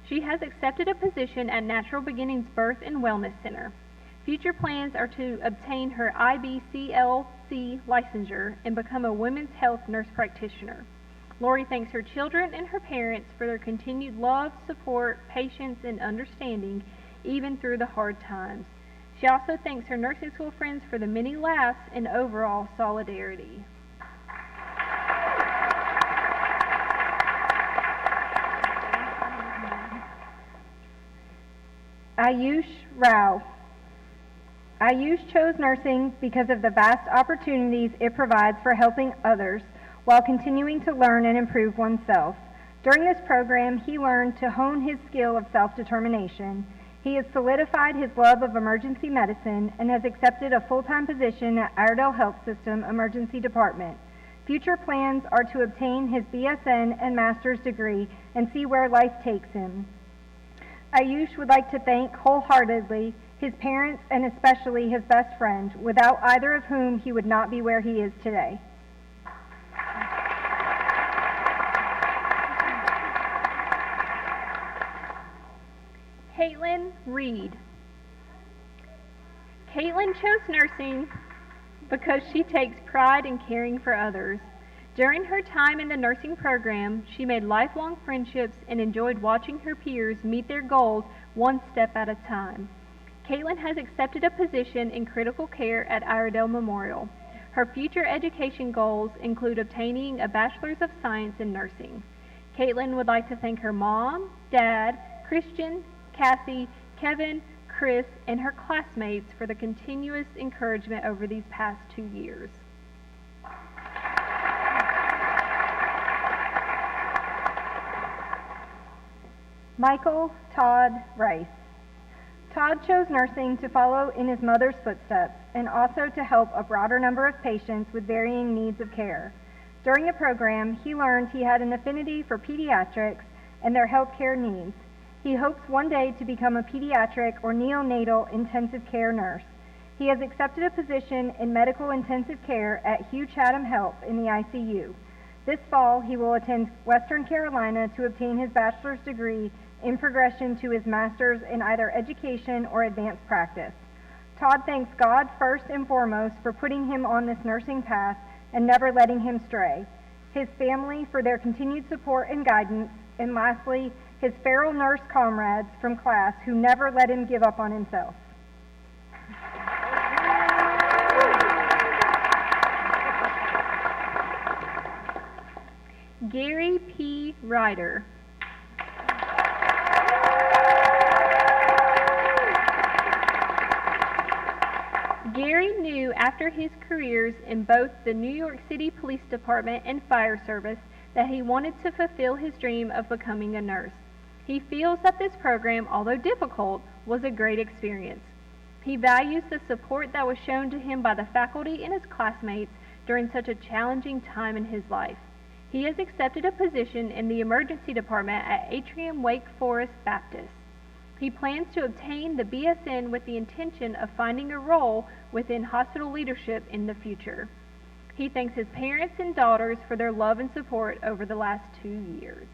She has accepted a position at Natural Beginnings Birth and Wellness Center. Future plans are to obtain her IBCLC licensure and become a women's health nurse practitioner. Lori thanks her children and her parents for their continued love, support, patience, and understanding, even through the hard times. She also thanks her nursing school friends for the many laughs and overall solidarity. Ayush Rao. Ayush chose nursing because of the vast opportunities it provides for helping others while continuing to learn and improve oneself. During this program, he learned to hone his skill of self-determination. He has solidified his love of emergency medicine and has accepted a full-time position at Iredell Health System Emergency Department. Future plans are to obtain his BSN and master's degree and see where life takes him. Ayush would like to thank wholeheartedly his parents and especially his best friend, without either of whom he would not be where he is today. Caitlin Reed. Caitlin chose nursing because she takes pride in caring for others. During her time in the nursing program, she made lifelong friendships and enjoyed watching her peers meet their goals one step at a time. Caitlin has accepted a position in critical care at Iredell Memorial. Her future education goals include obtaining a Bachelor's of Science in Nursing. Caitlin would like to thank her mom, dad, Christian, Cassie, Kevin, Chris, and her classmates for the continuous encouragement over these past 2 years. Michael Todd Rice. Todd chose nursing to follow in his mother's footsteps and also to help a broader number of patients with varying needs of care. During the program, he learned he had an affinity for pediatrics and their healthcare needs. He hopes one day to become a pediatric or neonatal intensive care nurse. He has accepted a position in medical intensive care at Hugh Chatham Health in the ICU. This fall, he will attend Western Carolina to obtain his bachelor's degree in progression to his master's in either education or advanced practice. Todd thanks God first and foremost for putting him on this nursing path and never letting him stray, his family for their continued support and guidance, and lastly, his feral nurse comrades from class who never let him give up on himself. Gary P. Ryder. Gary knew after his careers in both the New York City Police Department and Fire Service that he wanted to fulfill his dream of becoming a nurse. He feels that this program, although difficult, was a great experience. He values the support that was shown to him by the faculty and his classmates during such a challenging time in his life. He has accepted a position in the emergency department at Atrium Wake Forest Baptist. He plans to obtain the BSN with the intention of finding a role within hospital leadership in the future. He thanks his parents and daughters for their love and support over the last 2 years.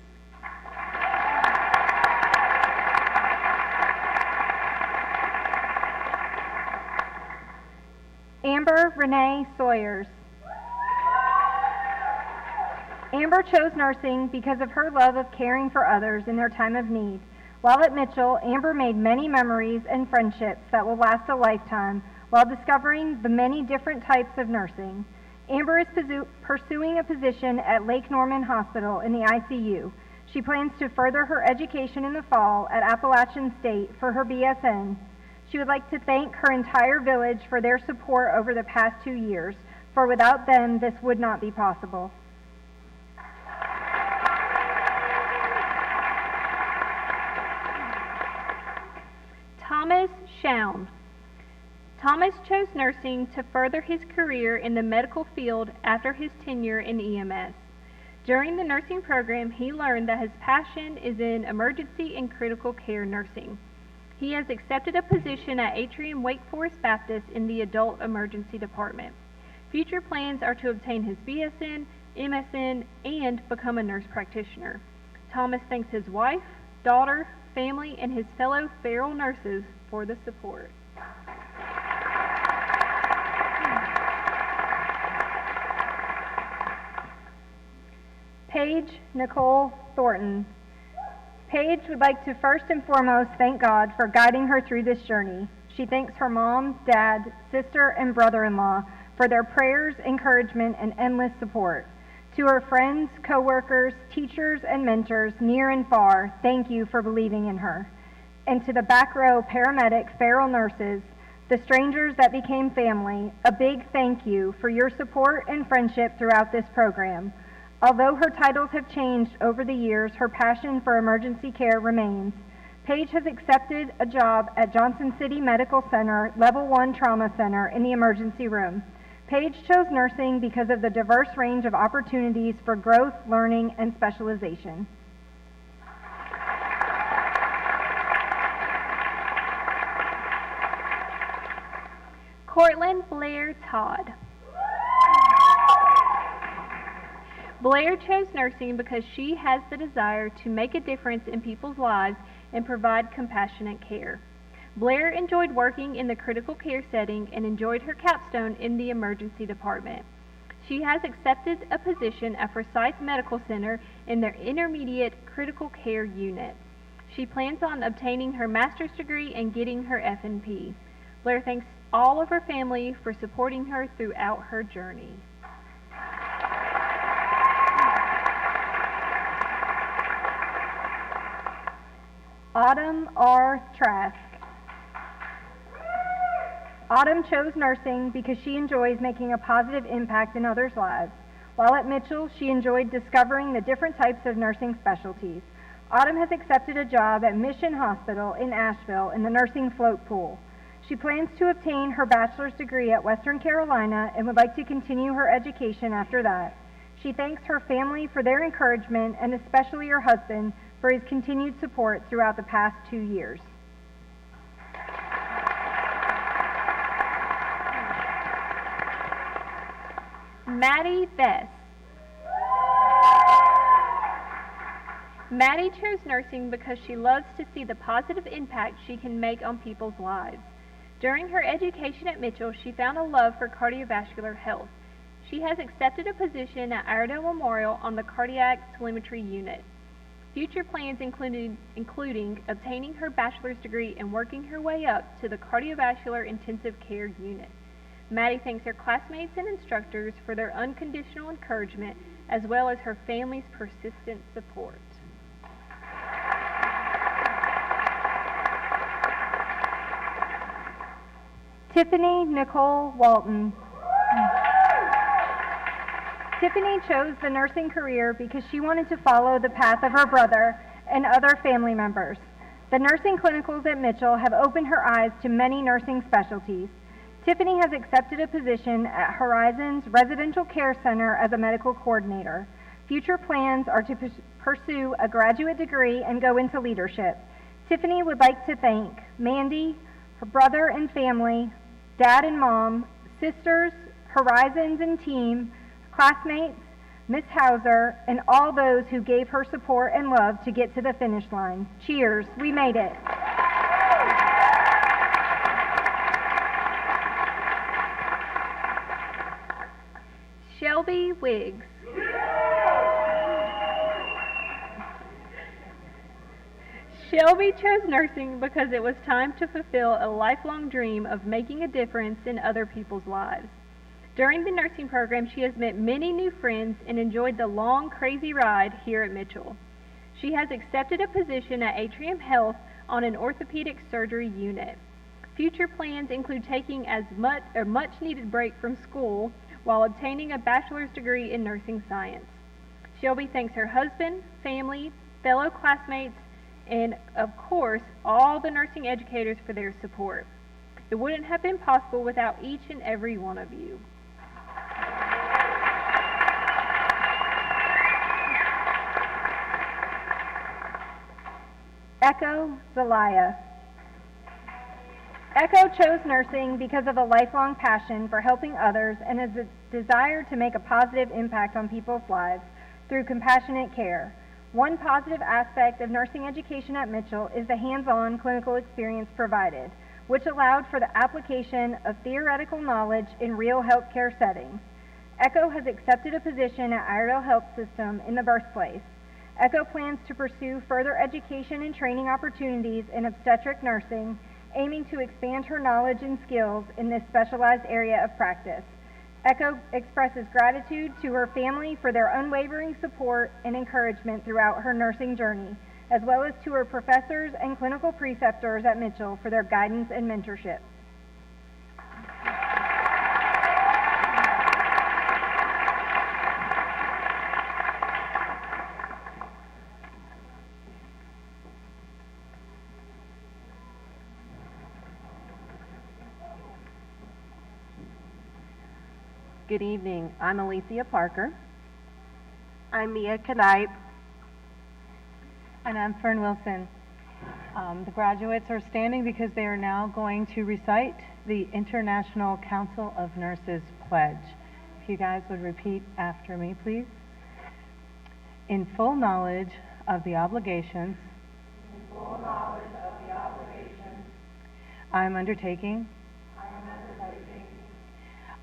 Amber Renee Sawyers. Amber chose nursing because of her love of caring for others in their time of need. While at Mitchell, Amber made many memories and friendships that will last a lifetime while discovering the many different types of nursing. Amber is pursuing a position at Lake Norman Hospital in the ICU. She plans to further her education in the fall at Appalachian State for her BSN. She would like to thank her entire village for their support over the past 2 years, for without them, this would not be possible. Thomas Shaun. Thomas chose nursing to further his career in the medical field after his tenure in EMS. During the nursing program, he learned that his passion is in emergency and critical care nursing. He has accepted a position at Atrium Wake Forest Baptist in the Adult Emergency Department. Future plans are to obtain his BSN, MSN, and become a nurse practitioner. Thomas thanks his wife, daughter, family, and his fellow feral nurses for the support. Paige Nicole Thornton. Paige would like to first and foremost thank God for guiding her through this journey. She thanks her mom, dad, sister, and brother-in-law for their prayers, encouragement, and endless support. To her friends, co-workers, teachers, and mentors near and far, thank you for believing in her. And to the back row paramedic feral nurses, the strangers that became family, a big thank you for your support and friendship throughout this program. Although her titles have changed over the years, her passion for emergency care remains. Paige has accepted a job at Johnson City Medical Center, Level 1 Trauma Center in the emergency room. Paige chose nursing because of the diverse range of opportunities for growth, learning, and specialization. Cortland Blair Todd. Blair chose nursing because she has the desire to make a difference in people's lives and provide compassionate care. Blair enjoyed working in the critical care setting and enjoyed her capstone in the emergency department. She has accepted a position at Forsyth Medical Center in their intermediate critical care unit. She plans on obtaining her master's degree and getting her FNP. Blair thanks all of her family for supporting her throughout her journey. Autumn R. Trask. Autumn chose nursing because she enjoys making a positive impact in others' lives. While at Mitchell, she enjoyed discovering the different types of nursing specialties. Autumn has accepted a job at Mission Hospital in Asheville in the nursing float pool. She plans to obtain her bachelor's degree at Western Carolina and would like to continue her education after that. She thanks her family for their encouragement and especially her husband for his continued support throughout the past 2 years. Maddie Bess. Maddie chose nursing because she loves to see the positive impact she can make on people's lives. During her education at Mitchell, she found a love for cardiovascular health. She has accepted a position at Iredell Memorial on the cardiac telemetry unit. Future plans including obtaining her bachelor's degree and working her way up to the cardiovascular intensive care unit. Maddie thanks her classmates and instructors for their unconditional encouragement as well as her family's persistent support. Tiffany Nicole Walton. Tiffany chose the nursing career because she wanted to follow the path of her brother and other family members. The nursing clinicals at Mitchell have opened her eyes to many nursing specialties. Tiffany has accepted a position at Horizons Residential Care Center as a medical coordinator. Future plans are to pursue a graduate degree and go into leadership. Tiffany would like to thank Mandy, her brother and family, dad and mom, sisters, Horizons and team, classmates, Miss Hauser, and all those who gave her support and love to get to the finish line. Cheers, we made it. Shelby Wiggs. Shelby chose nursing because it was time to fulfill a lifelong dream of making a difference in other people's lives. During the nursing program, she has met many new friends and enjoyed the long, crazy ride here at Mitchell. She has accepted a position at Atrium Health on an orthopedic surgery unit. Future plans include taking a much-needed break from school while obtaining a bachelor's degree in nursing science. Shelby thanks her husband, family, fellow classmates, and, of course, all the nursing educators for their support. It wouldn't have been possible without each and every one of you. Echo Zelaya. Echo chose nursing because of a lifelong passion for helping others and a desire to make a positive impact on people's lives through compassionate care. One positive aspect of nursing education at Mitchell is the hands-on clinical experience provided, which allowed for the application of theoretical knowledge in real healthcare settings. Echo has accepted a position at Iredell Health System in the birthplace. Echo plans to pursue further education and training opportunities in obstetric nursing, aiming to expand her knowledge and skills in this specialized area of practice. Echo expresses gratitude to her family for their unwavering support and encouragement throughout her nursing journey, as well as to her professors and clinical preceptors at Mitchell for their guidance and mentorship. Good evening. I'm Alicia Parker. I'm Mia Knipe. And I'm Fern Wilson. The graduates are standing because they are now going to recite the International Council of Nurses Pledge. If you guys would repeat after me, please. In full knowledge of the obligations I am undertaking,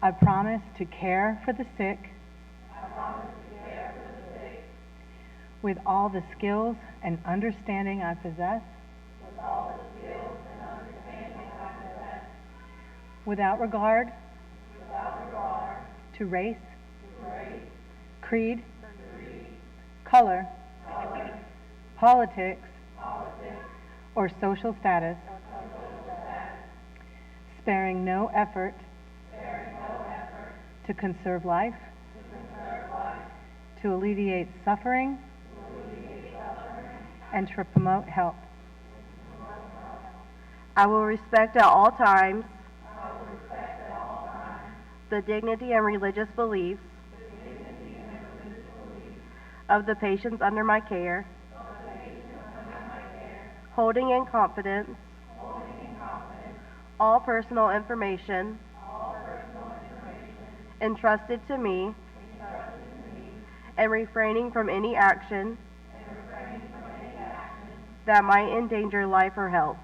I promise to care for the sick with all the skills and understanding I possess, without regard to race, creed, color, politics, or social status, sparing no effort to conserve life, to alleviate suffering, and to promote health. I will respect at all times the dignity and religious beliefs of the patients under my care, holding in confidence all personal information entrusted to me, and refraining from any action that might endanger life or health.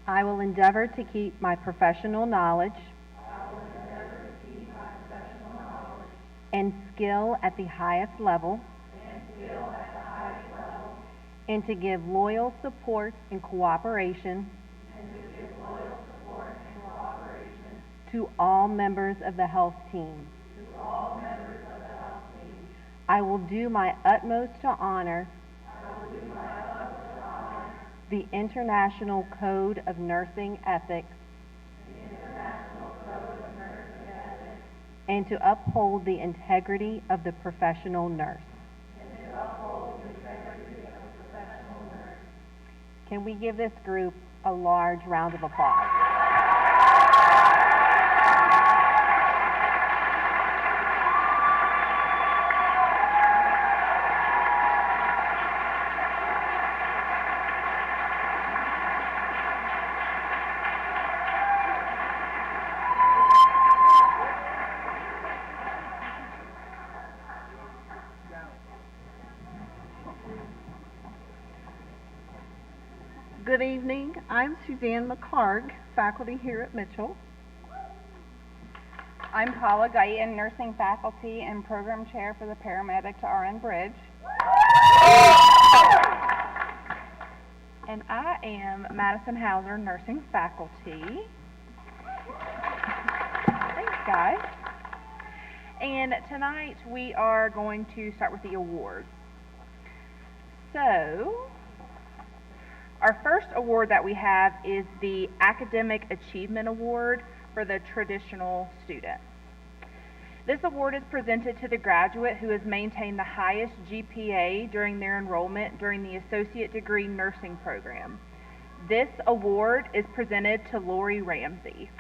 I will endeavor to keep my professional knowledge and skill at the highest level, and to give loyal support and cooperation to all members of the health team. I will do my utmost to honor the International Code of Nursing Ethics and to uphold the integrity of the professional nurse. Can we give this group a large round of applause? Good evening. I'm Suzanne McCarg, faculty here at Mitchell. I'm Paula Guyton, nursing faculty and program chair for the paramedic to RN Bridge. And I am Madison Hauser, nursing faculty. Thanks, guys. And tonight we are going to start with the awards. So, our first award that we have is the Academic Achievement Award for the traditional student. This award is presented to the graduate who has maintained the highest GPA during their enrollment during the associate degree nursing program. This award is presented to Lori Ramsey.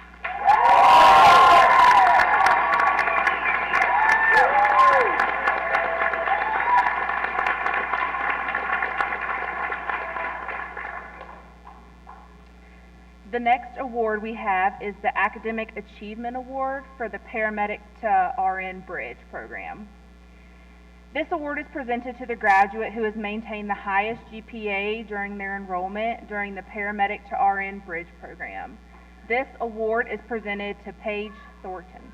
The next award we have is the Academic Achievement Award for the Paramedic to RN Bridge program. This award is presented to the graduate who has maintained the highest GPA during their enrollment during the Paramedic to RN Bridge program. This award is presented to Paige Thornton.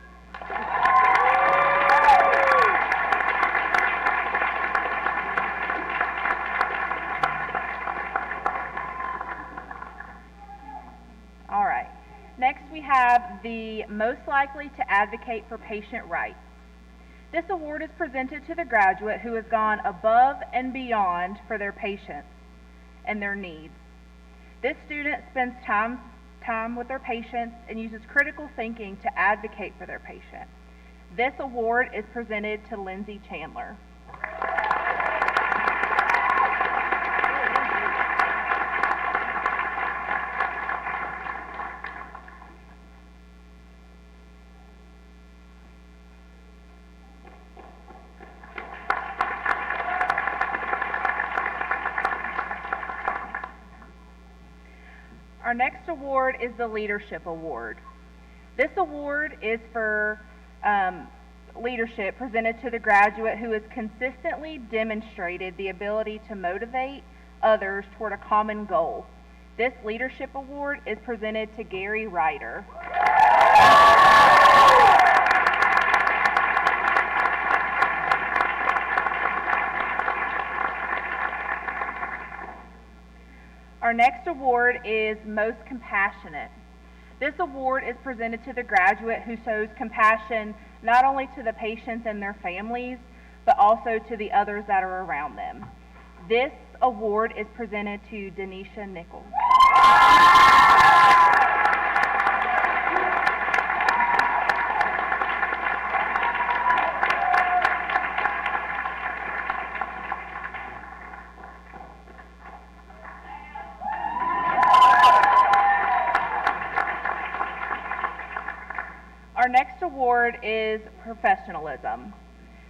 All right. Next, we have the most likely to advocate for patient rights. This award is presented to the graduate who has gone above and beyond for their patients and their needs. This student spends time with their patients and uses critical thinking to advocate for their patient. This award is presented to Lindsay Chandler. Our next award is the Leadership Award. This award is for leadership presented to the graduate who has consistently demonstrated the ability to motivate others toward a common goal. This Leadership Award is presented to Gary Ryder. Our next award is Most Compassionate. This award is presented to the graduate who shows compassion not only to the patients and their families, but also to the others that are around them. This award is presented to Denisha Nichols. Our next award is Professionalism.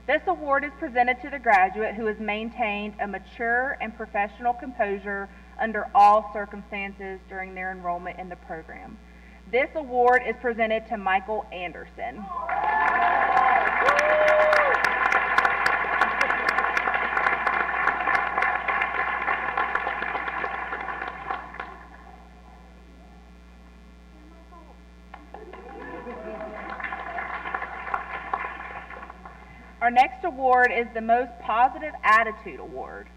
This award is presented to the graduate who has maintained a mature and professional composure under all circumstances during their enrollment in the program. This award is presented to Michael Anderson. Our next award is the Most Positive Attitude Award.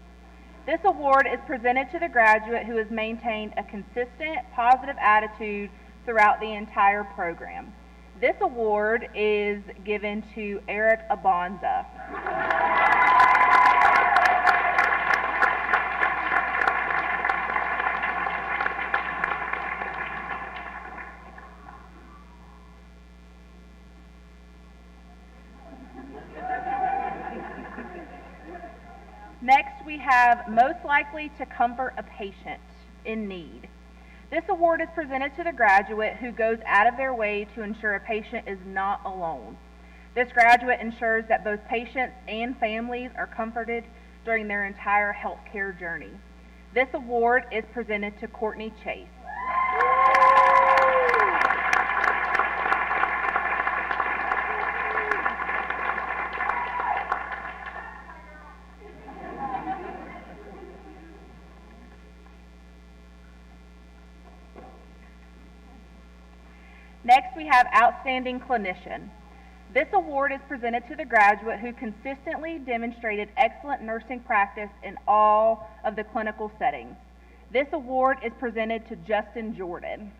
This award is presented to the graduate who has maintained a consistent positive attitude throughout the entire program. This award is given to Eric Abonza. Next, we have Most Likely to Comfort a Patient in Need. This award is presented to the graduate who goes out of their way to ensure a patient is not alone. This graduate ensures that both patients and families are comforted during their entire healthcare journey. This award is presented to Courtney Chase. Next, we have Outstanding Clinician. This award is presented to the graduate who consistently demonstrated excellent nursing practice in all of the clinical settings. This award is presented to Justin Jordan.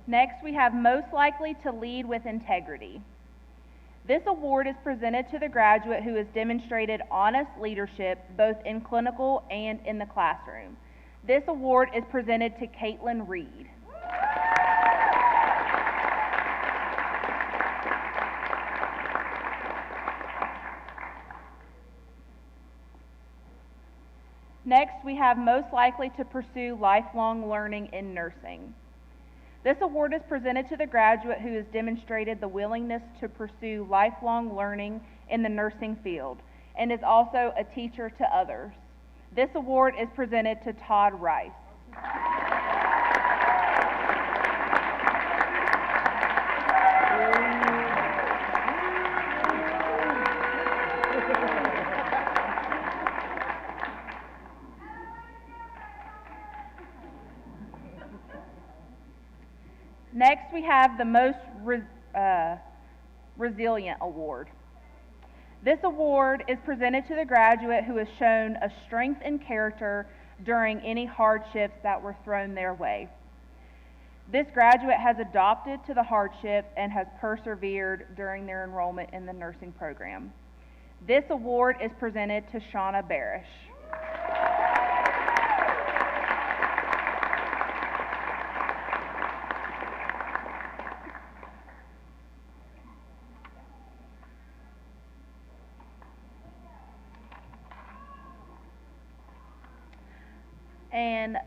Next, we have Most Likely to Lead with Integrity. This award is presented to the graduate who has demonstrated honest leadership both in clinical and in the classroom. This award is presented to Caitlin Reed. Next, we have most likely to pursue lifelong learning in nursing. This award is presented to the graduate who has demonstrated the willingness to pursue lifelong learning in the nursing field and is also a teacher to others. This award is presented to Todd Rice. Next, we have the Most Resilient Award. This award is presented to the graduate who has shown a strength in character during any hardships that were thrown their way. This graduate has adapted to the hardship and has persevered during their enrollment in the nursing program. This award is presented to Shauna Barish. And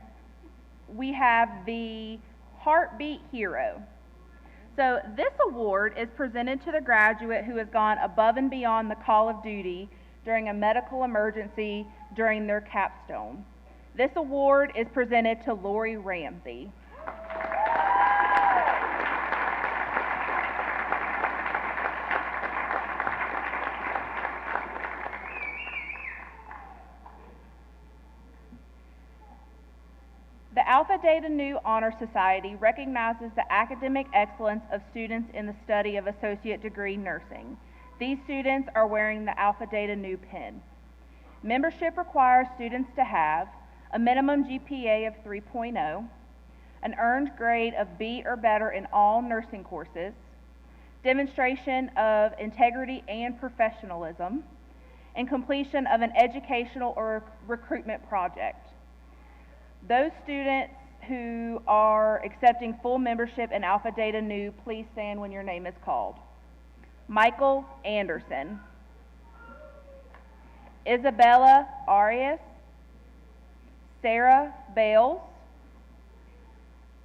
we have the Heartbeat Hero. So this award is presented to the graduate who has gone above and beyond the call of duty during a medical emergency during their capstone. This award is presented to Lori Ramsey. The Alpha Data Nu Honor Society recognizes the academic excellence of students in the study of associate degree nursing. These students are wearing the Alpha Data Nu pin. Membership requires students to have a minimum GPA of 3.0, an earned grade of B or better in all nursing courses, demonstration of integrity and professionalism, and completion of an educational or recruitment project. Those students who are accepting full membership in Alpha Data Nu, please stand when your name is called. Michael Anderson, Isabella Arias, Sarah Bales,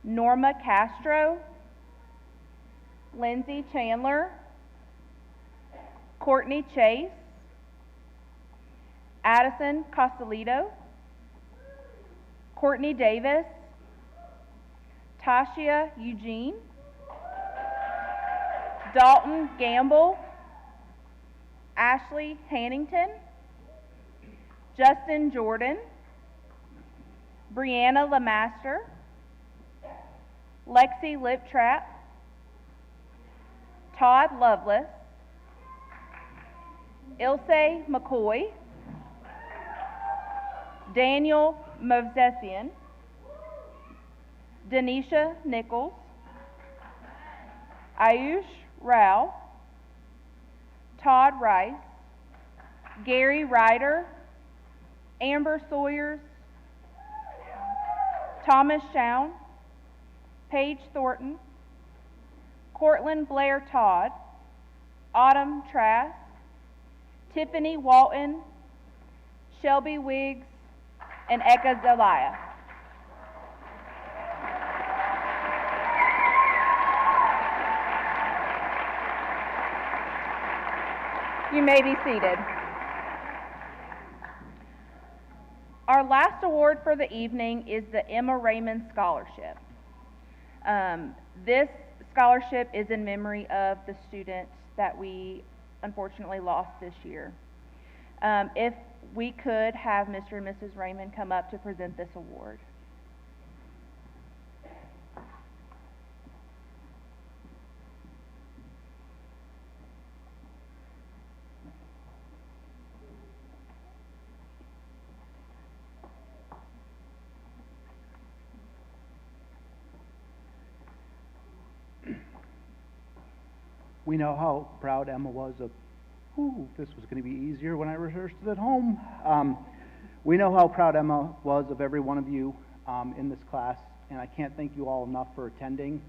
Norma Castro, Lindsay Chandler, Courtney Chase, Addison Costolito, Courtney Davis, Tasha Eugene, Dalton Gamble, Ashley Hannington, Justin Jordan, Brianna Lemaster, Lexi Liptrap, Todd Lovelace, Ilse McCoy, Daniel Movsesian, Denisha Nichols, Ayush Rao, Todd Rice, Gary Ryder, Amber Sawyers, Thomas Shown, Paige Thornton, Cortland Blair Todd, Autumn Trask, Tiffany Walton, Shelby Wiggs, and Eka Zelaya. You may be seated. Our last award for the evening is the Emma Raymond Scholarship. This scholarship is in memory of the students that we unfortunately lost this year. If we could have Mr. and Mrs. Raymond come up to present this award. We know how proud Emma was of, this was going to be easier when I rehearsed it at home. We know how proud Emma was of every one of you in this class, and I can't thank you all enough for attending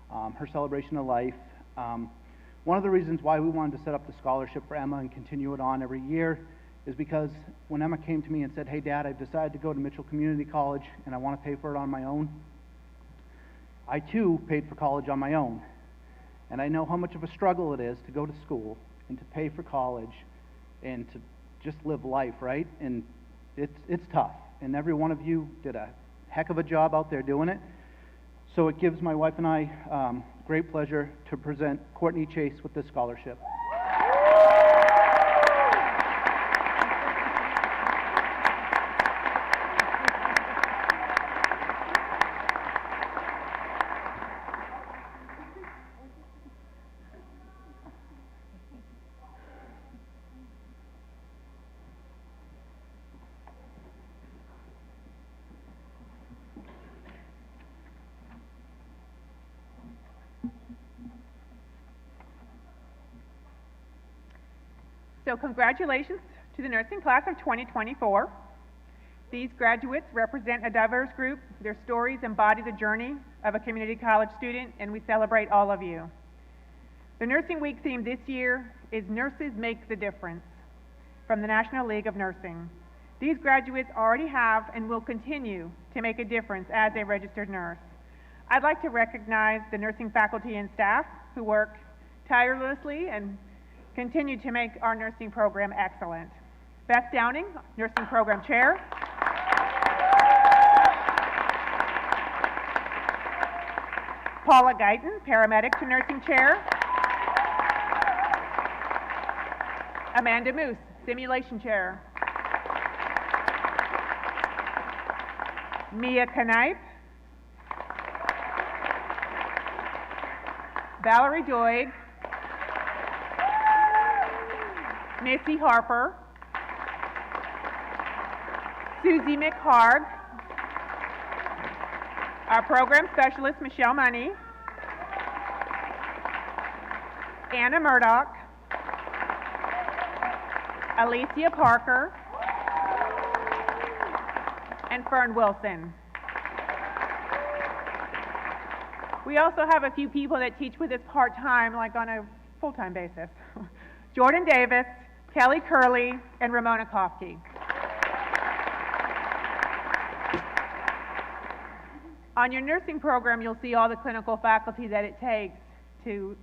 her celebration of life. One of the reasons why we wanted to set up the scholarship for Emma and continue it on every year is because when Emma came to me and said, "Hey Dad, I've decided to go to Mitchell Community College and I want to pay for it on my own," I too paid for college on my own. And I know how much of a struggle it is to go to school and to pay for college and to just live life, right? And it's tough. And every one of you did a heck of a job out there doing it. So it gives my wife and I great pleasure to present Courtney Chase with this scholarship. So congratulations to the nursing class of 2024. These graduates represent a diverse group. Their stories embody the journey of a community college student, and we celebrate all of you. The Nursing Week theme this year is Nurses Make the Difference from the National League of Nursing. These graduates already have and will continue to make a difference as a registered nurse. I'd like to recognize the nursing faculty and staff who work tirelessly and continue to make our nursing program excellent. Beth Downing, Nursing Program Chair. Paula Guyton, Paramedic to Nursing Chair. Amanda Moose, Simulation Chair. Mia Knipe. Valerie Doig. Missy Harper, Susie McHarg, our program specialist, Michelle Money, Anna Murdoch, Alicia Parker, and Fern Wilson. We also have a few people that teach with us part-time, like on a full-time basis. Jordan Davis, Kelly Curley, and Ramona Kofke. On your nursing program, you'll see all the clinical faculty that it takes to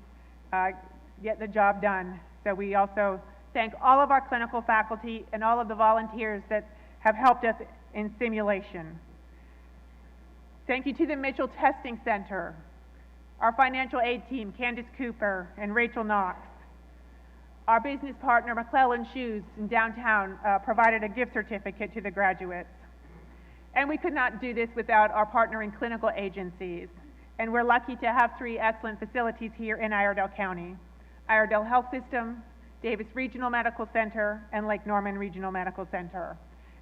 get the job done. So we also thank all of our clinical faculty and all of the volunteers that have helped us in simulation. Thank you to the Mitchell Testing Center, our financial aid team, Candace Cooper and Rachel Knox. Our business partner, McClellan Shoes in downtown, provided a gift certificate to the graduates. And we could not do this without our partnering clinical agencies. And we're lucky to have 3 excellent facilities here in Iredell County: Iredell Health System, Davis Regional Medical Center, and Lake Norman Regional Medical Center,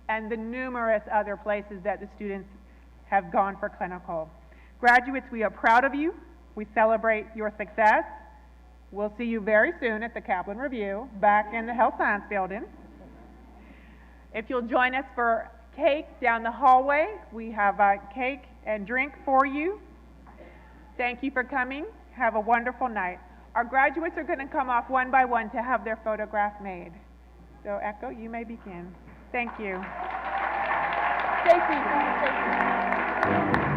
and the numerous other places that the students have gone for clinical. Graduates, we are proud of you. We celebrate your success. We'll see you very soon at the Kaplan Review back in the Health Science Building. If you'll join us for cake down the hallway, we have cake and drink for you. Thank you for coming. Have a wonderful night. Our graduates are going to come off one by one to have their photograph made. So Echo, you may begin. Thank you. Stacy.